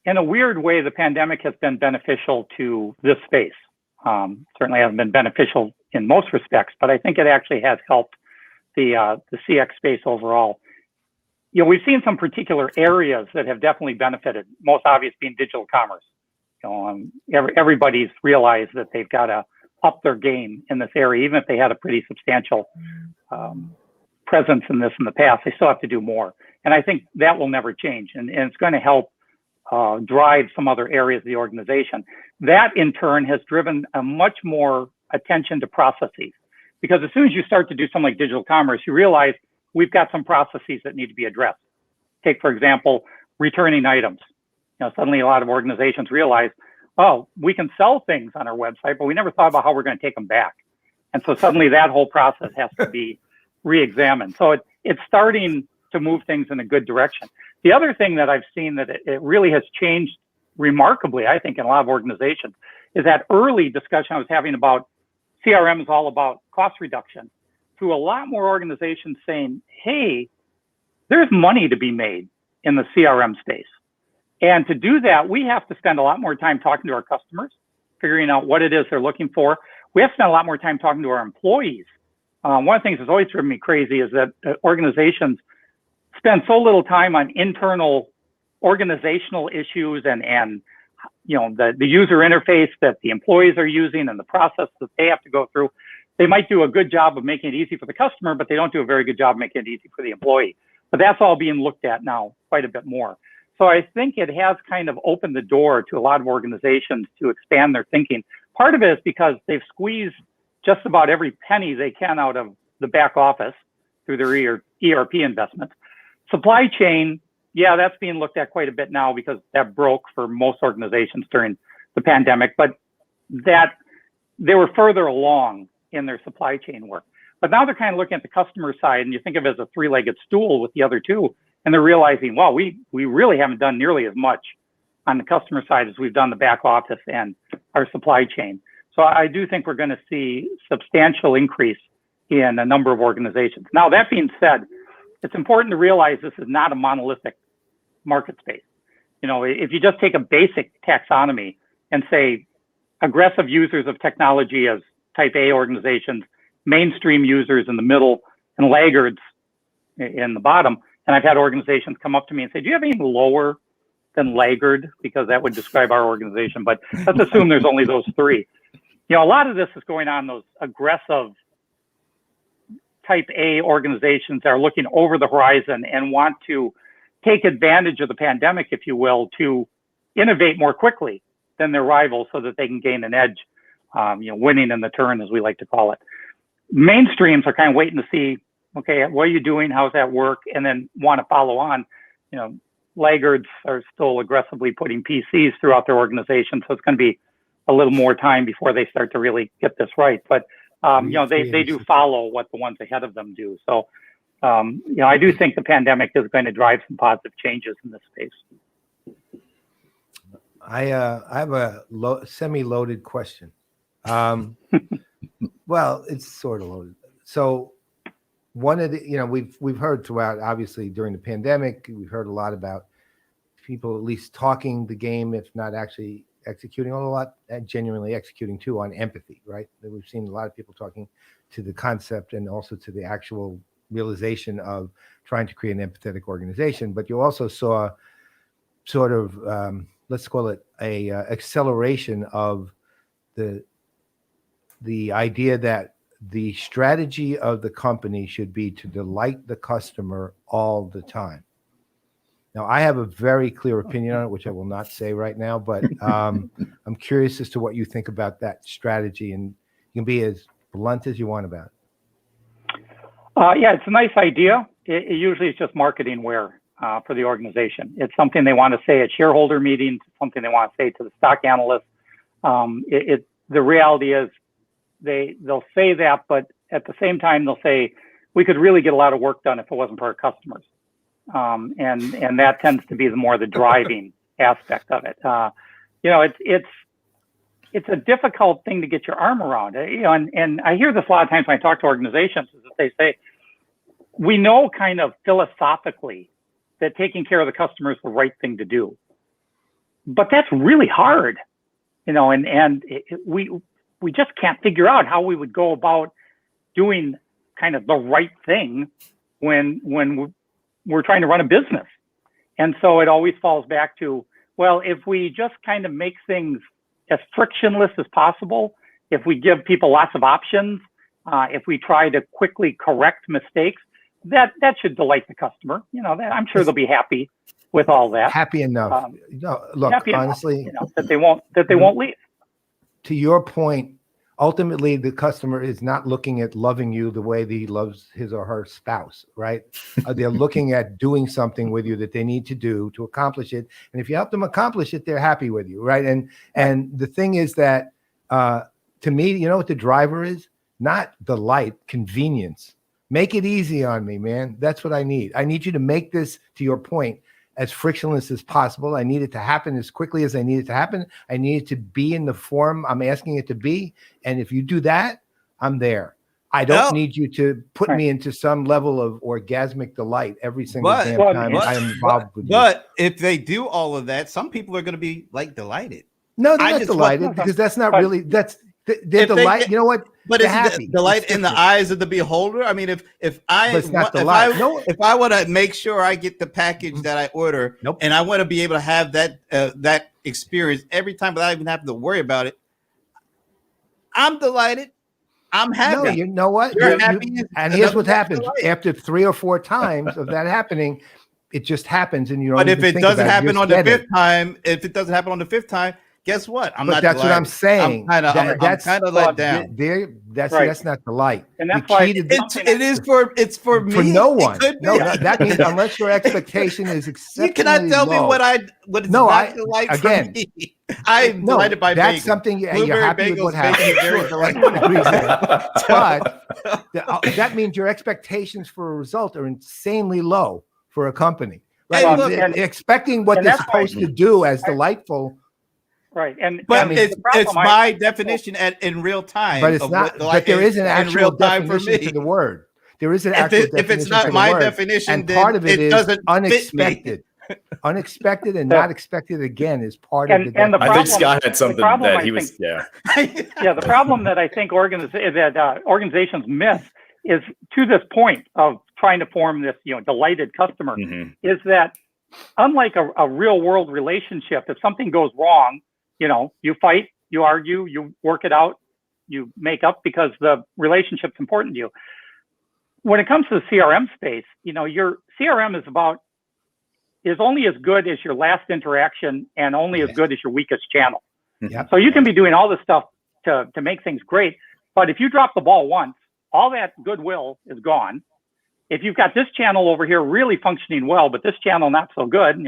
in a weird way, the pandemic has been beneficial to this space. Certainly hasn't been beneficial in most respects, but I think it actually has helped the CX space overall. We've seen some particular areas that have definitely benefited, most obvious being digital commerce. Everybody's realized that they've got to up their game in this area, even if they had a pretty substantial presence in this in the past, they still have to do more. And I think that will never change. And it's going to help drive some other areas of the organization. That in turn has driven a much more attention to processes. Because as soon as you start to do something like digital commerce, you realize we've got some processes that need to be addressed. Take, for example, returning items. Suddenly a lot of organizations realize, oh, we can sell things on our website, but we never thought about how we're going to take them back. And so suddenly that whole process has to be re-examined. So it's starting to move things in a good direction. The other thing that I've seen that it really has changed remarkably, I think, in a lot of organizations, is that early discussion I was having about CRM is all about cost reduction, to a lot more organizations saying, hey, there's money to be made in the CRM space. And to do that, we have to spend a lot more time talking to our customers, figuring out what it is they're looking for. We have to spend a lot more time talking to our employees. One of the things that's always driven me crazy is that organizations spend so little time on internal organizational issues and the user interface that the employees are using and the process that they have to go through. They might do a good job of making it easy for the customer, but they don't do a very good job making it easy for the employee. But that's all being looked at now quite a bit more. So I think it has kind of opened the door to a lot of organizations to expand their thinking. Part of it is because they've squeezed just about every penny they can out of the back office through their ERP investments. Supply chain, yeah, that's being looked at quite a bit now because that broke for most organizations during the pandemic, but that they were further along in their supply chain work. But now they're kind of looking at the customer side, and you think of it as a three-legged stool with the other two, and they're realizing, wow, we really haven't done nearly as much on the customer side as we've done the back office and our supply chain. So I do think we're going to see substantial increase in a number of organizations. Now, that being said, it's important to realize this is not a monolithic market space. If you just take a basic taxonomy and say aggressive users of technology as type A organizations, mainstream users in the middle, and laggards in the bottom. And I've had organizations come up to me and say, do you have anything lower than laggard? Because that would describe our organization. But let's assume there's only those three. A lot of this is going on those aggressive type A organizations that are looking over the horizon and want to take advantage of the pandemic, if you will, to innovate more quickly than their rivals so that they can gain an edge, winning in the turn, as we like to call it. Mainstreams are kind of waiting to see, okay, what are you doing? How's that work? And then want to follow on. Laggards are still aggressively putting PCs throughout their organization. So it's going to be a little more time before they start to really get this right. But, they do follow what the ones ahead of them do. So, I do think the pandemic is going to drive some positive changes in this space. I have a semi-loaded question. Well, it's sort of loaded. So one of the, we've heard throughout, obviously during the pandemic, we've heard a lot about people at least talking the game, if not actually executing a lot, and genuinely executing too, on empathy, right? We've seen a lot of people talking to the concept and also to the actual realization of trying to create an empathetic organization. But you also saw sort of, let's call it a acceleration of the idea that the strategy of the company should be to delight the customer all the time. Now, I have a very clear opinion on it, which I will not say right now, but I'm curious as to what you think about that strategy, and you can be as blunt as you want about it. Yeah, it's a nice idea. It usually is just marketing wear for the organization. It's something they want to say at shareholder meetings, something they want to say to the stock analysts. The reality is they'll say that, but at the same time they'll say we could really get a lot of work done if it wasn't for our customers, and that tends to be the driving aspect of it. It's a difficult thing to get your arm around. And I hear this a lot of times when I talk to organizations, is that they say we know kind of philosophically that taking care of the customer is the right thing to do, but that's really hard, and we just can't figure out how we would go about doing kind of the right thing when we're trying to run a business. And so it always falls back to, well, if we just kind of make things as frictionless as possible, if we give people lots of options, if we try to quickly correct mistakes, that should delight the customer. I'm sure they'll be happy with all that. Happy enough. No, look, happy honestly, enough, that they won't leave. To your point, ultimately the customer is not looking at loving you the way that he loves his or her spouse, right? They're looking at doing something with you that they need to do to accomplish it. And if you help them accomplish it, they're happy with you, right? And the thing is that, to me, you know what the driver is? Not delight, convenience. Make it easy on me, man. That's what I need. I need you to make this, to your point, as frictionless as possible. I need it to happen as quickly as I need it to happen. I need it to be in the form I'm asking it to be. And if you do that, I'm there. I don't need you to put me into some level of orgasmic delight every single damn time I'm involved with you. But if they do all of that, some people are going to be delighted. No, they're not delighted because that's not really, they're delighted. You know what? But it's happy. Delight in the eyes of the beholder. I mean, if I want to make sure I get the package that I order, and I want to be able to have that experience every time without even having to worry about it, I'm delighted. I'm happy. No, you know what? You're happy. And here's what happens after 3 or 4 times of that happening. It just happens, and you don't. But if it doesn't happen on the fifth time, guess what? I'm not. That's what I'm saying. I'm kind of let down. That's not delight. And that's why it's for me. For no one. No, that means unless your expectation is exceptionally you cannot tell me what it's not delight again. For me. I'm delighted by that's bagels. Something you're happy with what happened. Very but that means your expectations for a result are insanely low for a company. Right? Expecting what they're supposed to do as delightful. Right, but it's my definition in real time. But it's not. But there is an actual definition to the word. There is an actual definition. If it's not my definition, and part of it is unexpected. Unexpected and not expected again is part of the. And I think Scott had something that he was. Yeah. Yeah, the problem that I think organizations miss is, to this point of trying to form this delighted customer, is that unlike a real world relationship, if something goes wrong, you fight, you argue, you work it out, you make up because the relationship's important to you. When it comes to the CRM space, your CRM is only as good as your last interaction and only as good as your weakest channel. Yep. So you can be doing all this stuff to make things great, but if you drop the ball once, all that goodwill is gone. If you've got this channel over here really functioning well, but this channel not so good,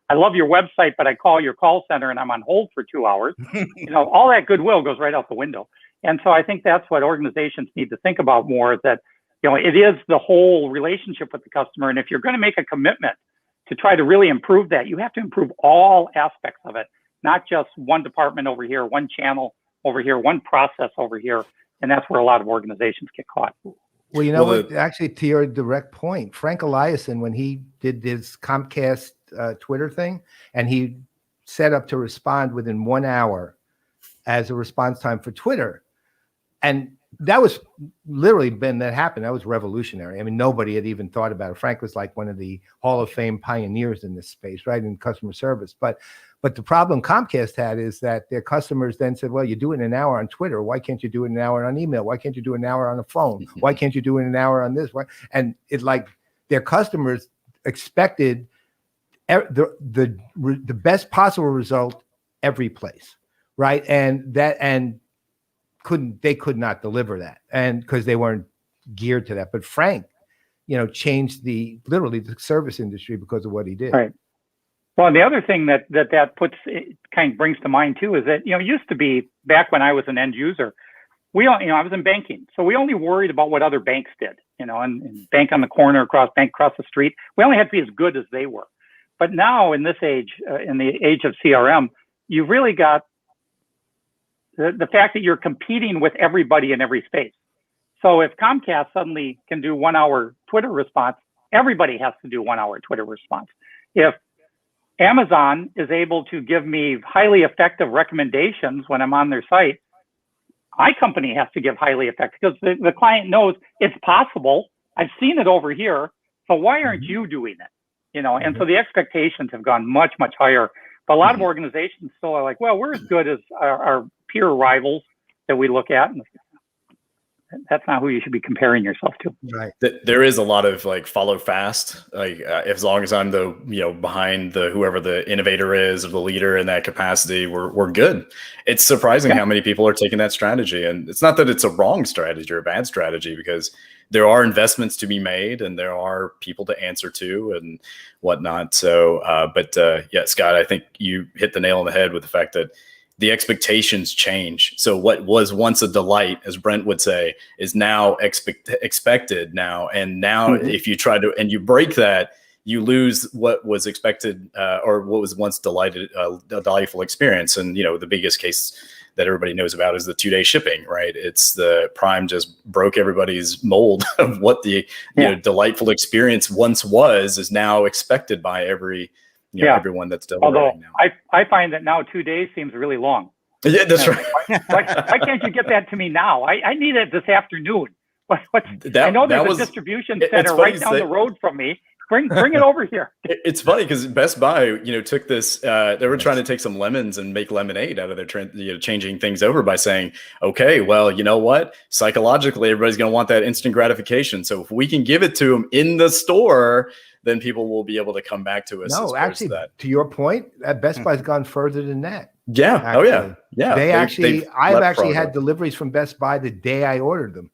I love your website, but I call your call center and I'm on hold for 2 hours. All that goodwill goes right out the window. And so I think that's what organizations need to think about more, is that, it is the whole relationship with the customer. And if you're going to make a commitment to try to really improve that, you have to improve all aspects of it, not just one department over here, one channel over here, one process over here. And that's where a lot of organizations get caught. Well, what? Actually, to your direct point, Frank Eliason, when he did his Comcast Twitter thing, and he set up to respond within 1 hour as a response time for Twitter, and that was literally that happened. That was revolutionary. I mean, nobody had even thought about it. Frank was like one of the Hall of Fame pioneers in this space, right, in customer service. But the problem Comcast had is that their customers then said, well, you do it in an hour on Twitter. Why can't you do it in an hour on email? Why can't you do it in an hour on a phone? Why can't you do it in an hour on this? And it their customers expected the best possible result every place, right? And they could not deliver that, and because they weren't geared to that. But Frank, changed literally the service industry because of what he did. Right. Well, and the other thing that puts, it kind of brings to mind too, is that, it used to be, back when I was an end user, I was in banking, so we only worried about what other banks did, and bank on the corner, bank across the street. We only had to be as good as they were. But now in this age, in the age of CRM, you've really got the fact that you're competing with everybody in every space. So if Comcast suddenly can do 1 hour Twitter response, everybody has to do 1 hour Twitter response. If Amazon is able to give me highly effective recommendations when I'm on their site, my company has to give highly effective, because the client knows it's possible. I've seen it over here. So why aren't you doing it? And so the expectations have gone much, much higher. But a lot of organizations still are like, well, we're as good as our peer rivals that we look at. And that's not who you should be comparing yourself to. Right. There is a lot of like follow fast. Like as long as I'm the behind the whoever the innovator is or the leader in that capacity, we're good. It's surprising how many people are taking that strategy, and it's not that it's a wrong strategy or a bad strategy, because there are investments to be made and there are people to answer to and whatnot. So, yeah, Scott, I think you hit the nail on the head with the fact that the expectations change. So what was once a delight, as Brent would say, is now expected now. And now if you try to, and you break that, you lose what was expected or what was once a delightful experience. And, the biggest case that everybody knows about is the 2-day shipping, right? It's the Prime just broke everybody's mold of what the delightful experience once was, is now expected by everyone that's delivering. Although now. I find that now 2 days seems really long. Yeah, that's right. Why can't you get that to me now? I need it this afternoon. I know there's a distribution center right down the road from me. Bring it over here. It's funny because Best Buy, took this. They were trying to take some lemons and make lemonade out of their changing things over by saying, okay, well, you know what? Psychologically, everybody's going to want that instant gratification. So if we can give it to them in the store, then people will be able to come back to us. No, actually, to your point, Best Buy's gone further than that. Yeah. Actually. Oh, yeah. I've actually had deliveries from Best Buy the day I ordered them.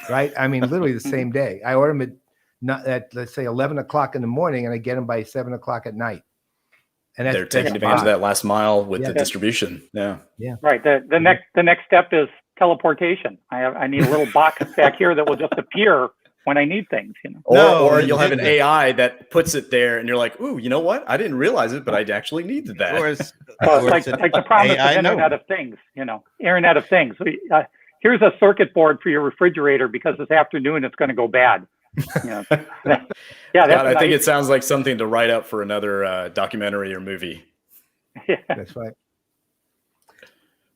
Right? I mean, literally the same day. I order them at let's say 11 o'clock in the morning, and I get them by 7 o'clock at night. And they're taking advantage of that last mile with the distribution. Yeah. Right. The next step is teleportation. I need a little box back here that will just appear when I need things. Or you'll have an AI that puts it there, and you're like, "Ooh, you know what? I didn't realize it, but I actually needed that." Like the promise of Internet of Things. Internet of Things. Here's a circuit board for your refrigerator because this afternoon it's going to go bad. God, I think it sounds like something to write up for another documentary or movie. Yeah, that's right.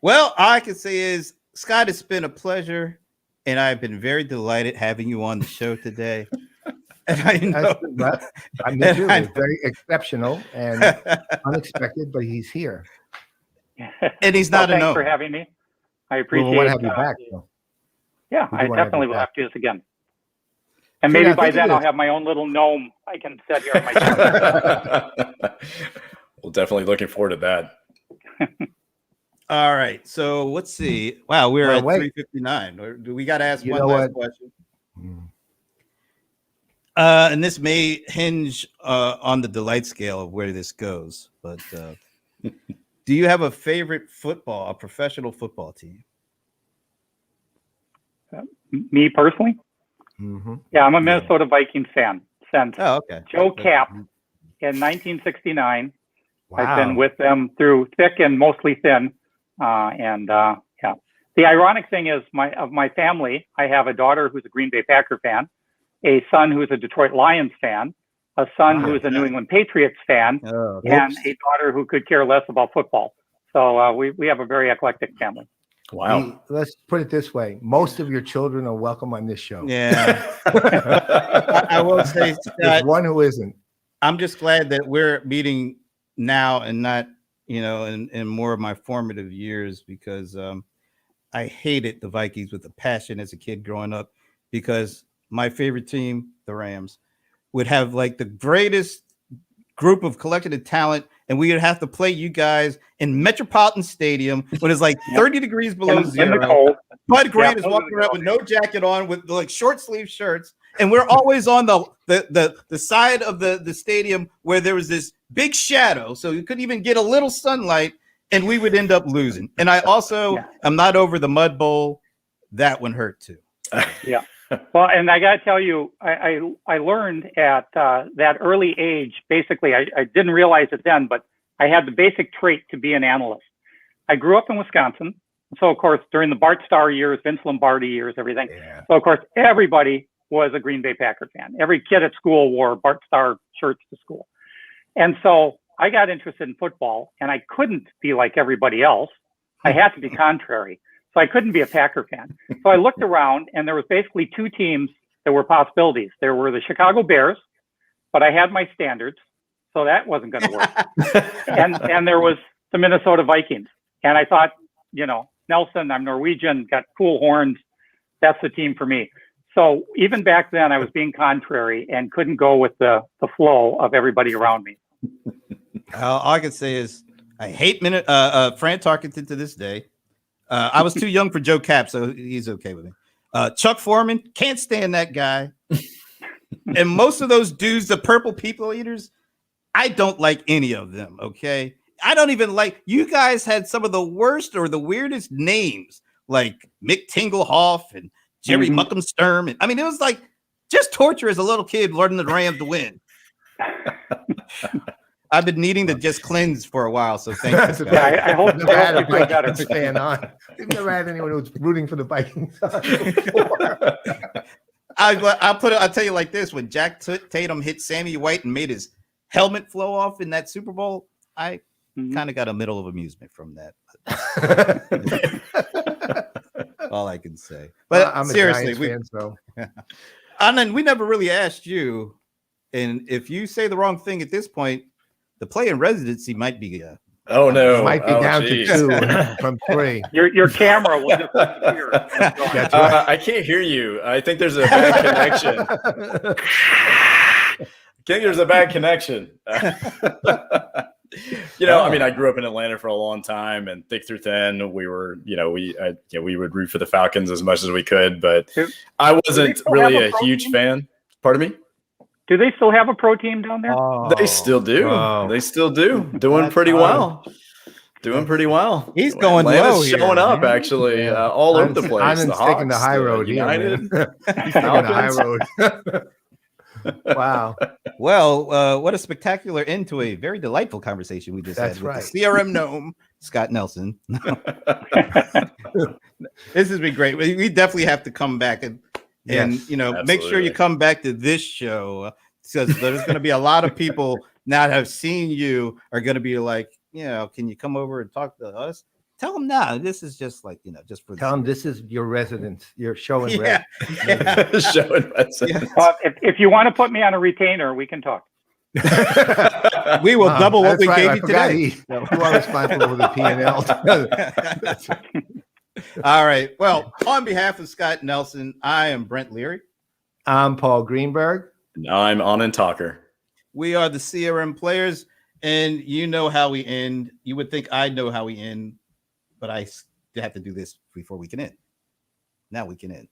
Well, all I can say is, Scott, it's been a pleasure, and I've been very delighted having you on the show today. And I know it's very exceptional and unexpected, but he's here, and he's not thanks for having me. I appreciate. We want to have you back. Yeah, I definitely will have to do this again. And maybe by then I'll have my own little gnome I can set here. Well, definitely looking forward to that. All right. So let's see. Wow, we're at 3:59. Do we got to ask one last question? And this may hinge on the delight scale of where this goes. But do you have a favorite a professional football team? Me personally? Mm-hmm. Yeah, I'm a Minnesota Vikings fan since Joe Kapp in 1969. Wow. I've been with them through thick and mostly thin. The ironic thing is, my family, I have a daughter who's a Green Bay Packer fan, a son who's a Detroit Lions fan, a son who's a New England Patriots fan, and a daughter who could care less about football. So we have a very eclectic family. Wow. Let's put it this way. Most of your children are welcome on this show. Yeah. I will say, Scott, there's one who isn't. I'm just glad that we're meeting now and not, in more of my formative years, because I hated the Vikings with a passion as a kid growing up, because my favorite team, the Rams, would have like the greatest group of collective talent, and we would have to play you guys in Metropolitan Stadium when it's like 30 degrees below zero. Bud Grant is walking around with no jacket on, with like short sleeve shirts, and we're always on the side of the stadium where there was this big shadow, so you couldn't even get a little sunlight, and we would end up losing. And I also am not over the Mud Bowl that one hurt too. Yeah. Well, and I got to tell you, I learned at that early age, basically, I didn't realize it then, but I had the basic trait to be an analyst. I grew up in Wisconsin. So, of course, during the Bart Starr years, Vince Lombardi years, everything. Yeah. So, of course, everybody was a Green Bay Packer fan. Every kid at school wore Bart Starr shirts to school. And so I got interested in football, and I couldn't be like everybody else. I had to be contrary. So I couldn't be a Packer fan. So I looked around, and there was basically two teams that were possibilities. There were the Chicago Bears, but I had my standards, so that wasn't going to work. and there was the Minnesota Vikings. And I thought, you know, Nelson, I'm Norwegian, got cool horns. That's the team for me. So even back then, I was being contrary and couldn't go with the flow of everybody around me. All I can say is I hate Fran Tarkenton to this day. I was too young for Joe Cap, so he's okay with me. Chuck Foreman, can't stand that guy. And most of those dudes, the purple people eaters, I don't like any of them, okay? I don't even like, you guys had some of the worst or the weirdest names, like Mick Tinglehoff and Jerry Muckhamsturm. And I mean, it was like just torture as a little kid learning the Rams to win. I've been needing to just cleanse for a while, so thank you. Yeah, I hope never had a you got Vikings fan on. We've never had anyone who's rooting for the Vikings. I'll tell you like this: when Jack Tatum hit Sammy White and made his helmet flow off in that Super Bowl, I kind of got a middle of amusement from that. All I can say. But well, I'm seriously, a Giants fan, so. And then we never really asked you, and if you say the wrong thing at this point, the play in residency might be oh no, might be down to 2 from 3. Your camera will just disappear. That's right. I can't hear you. I think there's a bad connection. I think there's a bad connection. You know, I mean, I grew up in Atlanta for a long time, and thick through thin, we were, we would root for the Falcons as much as we could, but I wasn't really a huge fan. Pardon me? Do they still have a pro team down there? Oh, they still do. Oh. They still do. Doing pretty well. Doing pretty well. He's going Atlanta's low showing up, actually, all over the place. I'm taking the high road here. He's taking the high road. Wow. Well, what a spectacular end to a very delightful conversation we just had with the CRM gnome, Scott Nelson. This has been great. We definitely have to come back and make sure you come back to this show, because there's going to be a lot of people now that have seen you are going to be like, can you come over and talk to us? Tell them now. This is just like, just for tell them this is your residence. You're showing showing residence. If you want to put me on a retainer, we can talk. We will double what we gave you today. You are responsible for the P&L. All right. Well, on behalf of Scott Nelson, I am Brent Leary. I'm Paul Greenberg. And I'm Anand Thakur. We are the CRM Players, and you know how we end. You would think I know how we end, but I have to do this before we can end. Now we can end.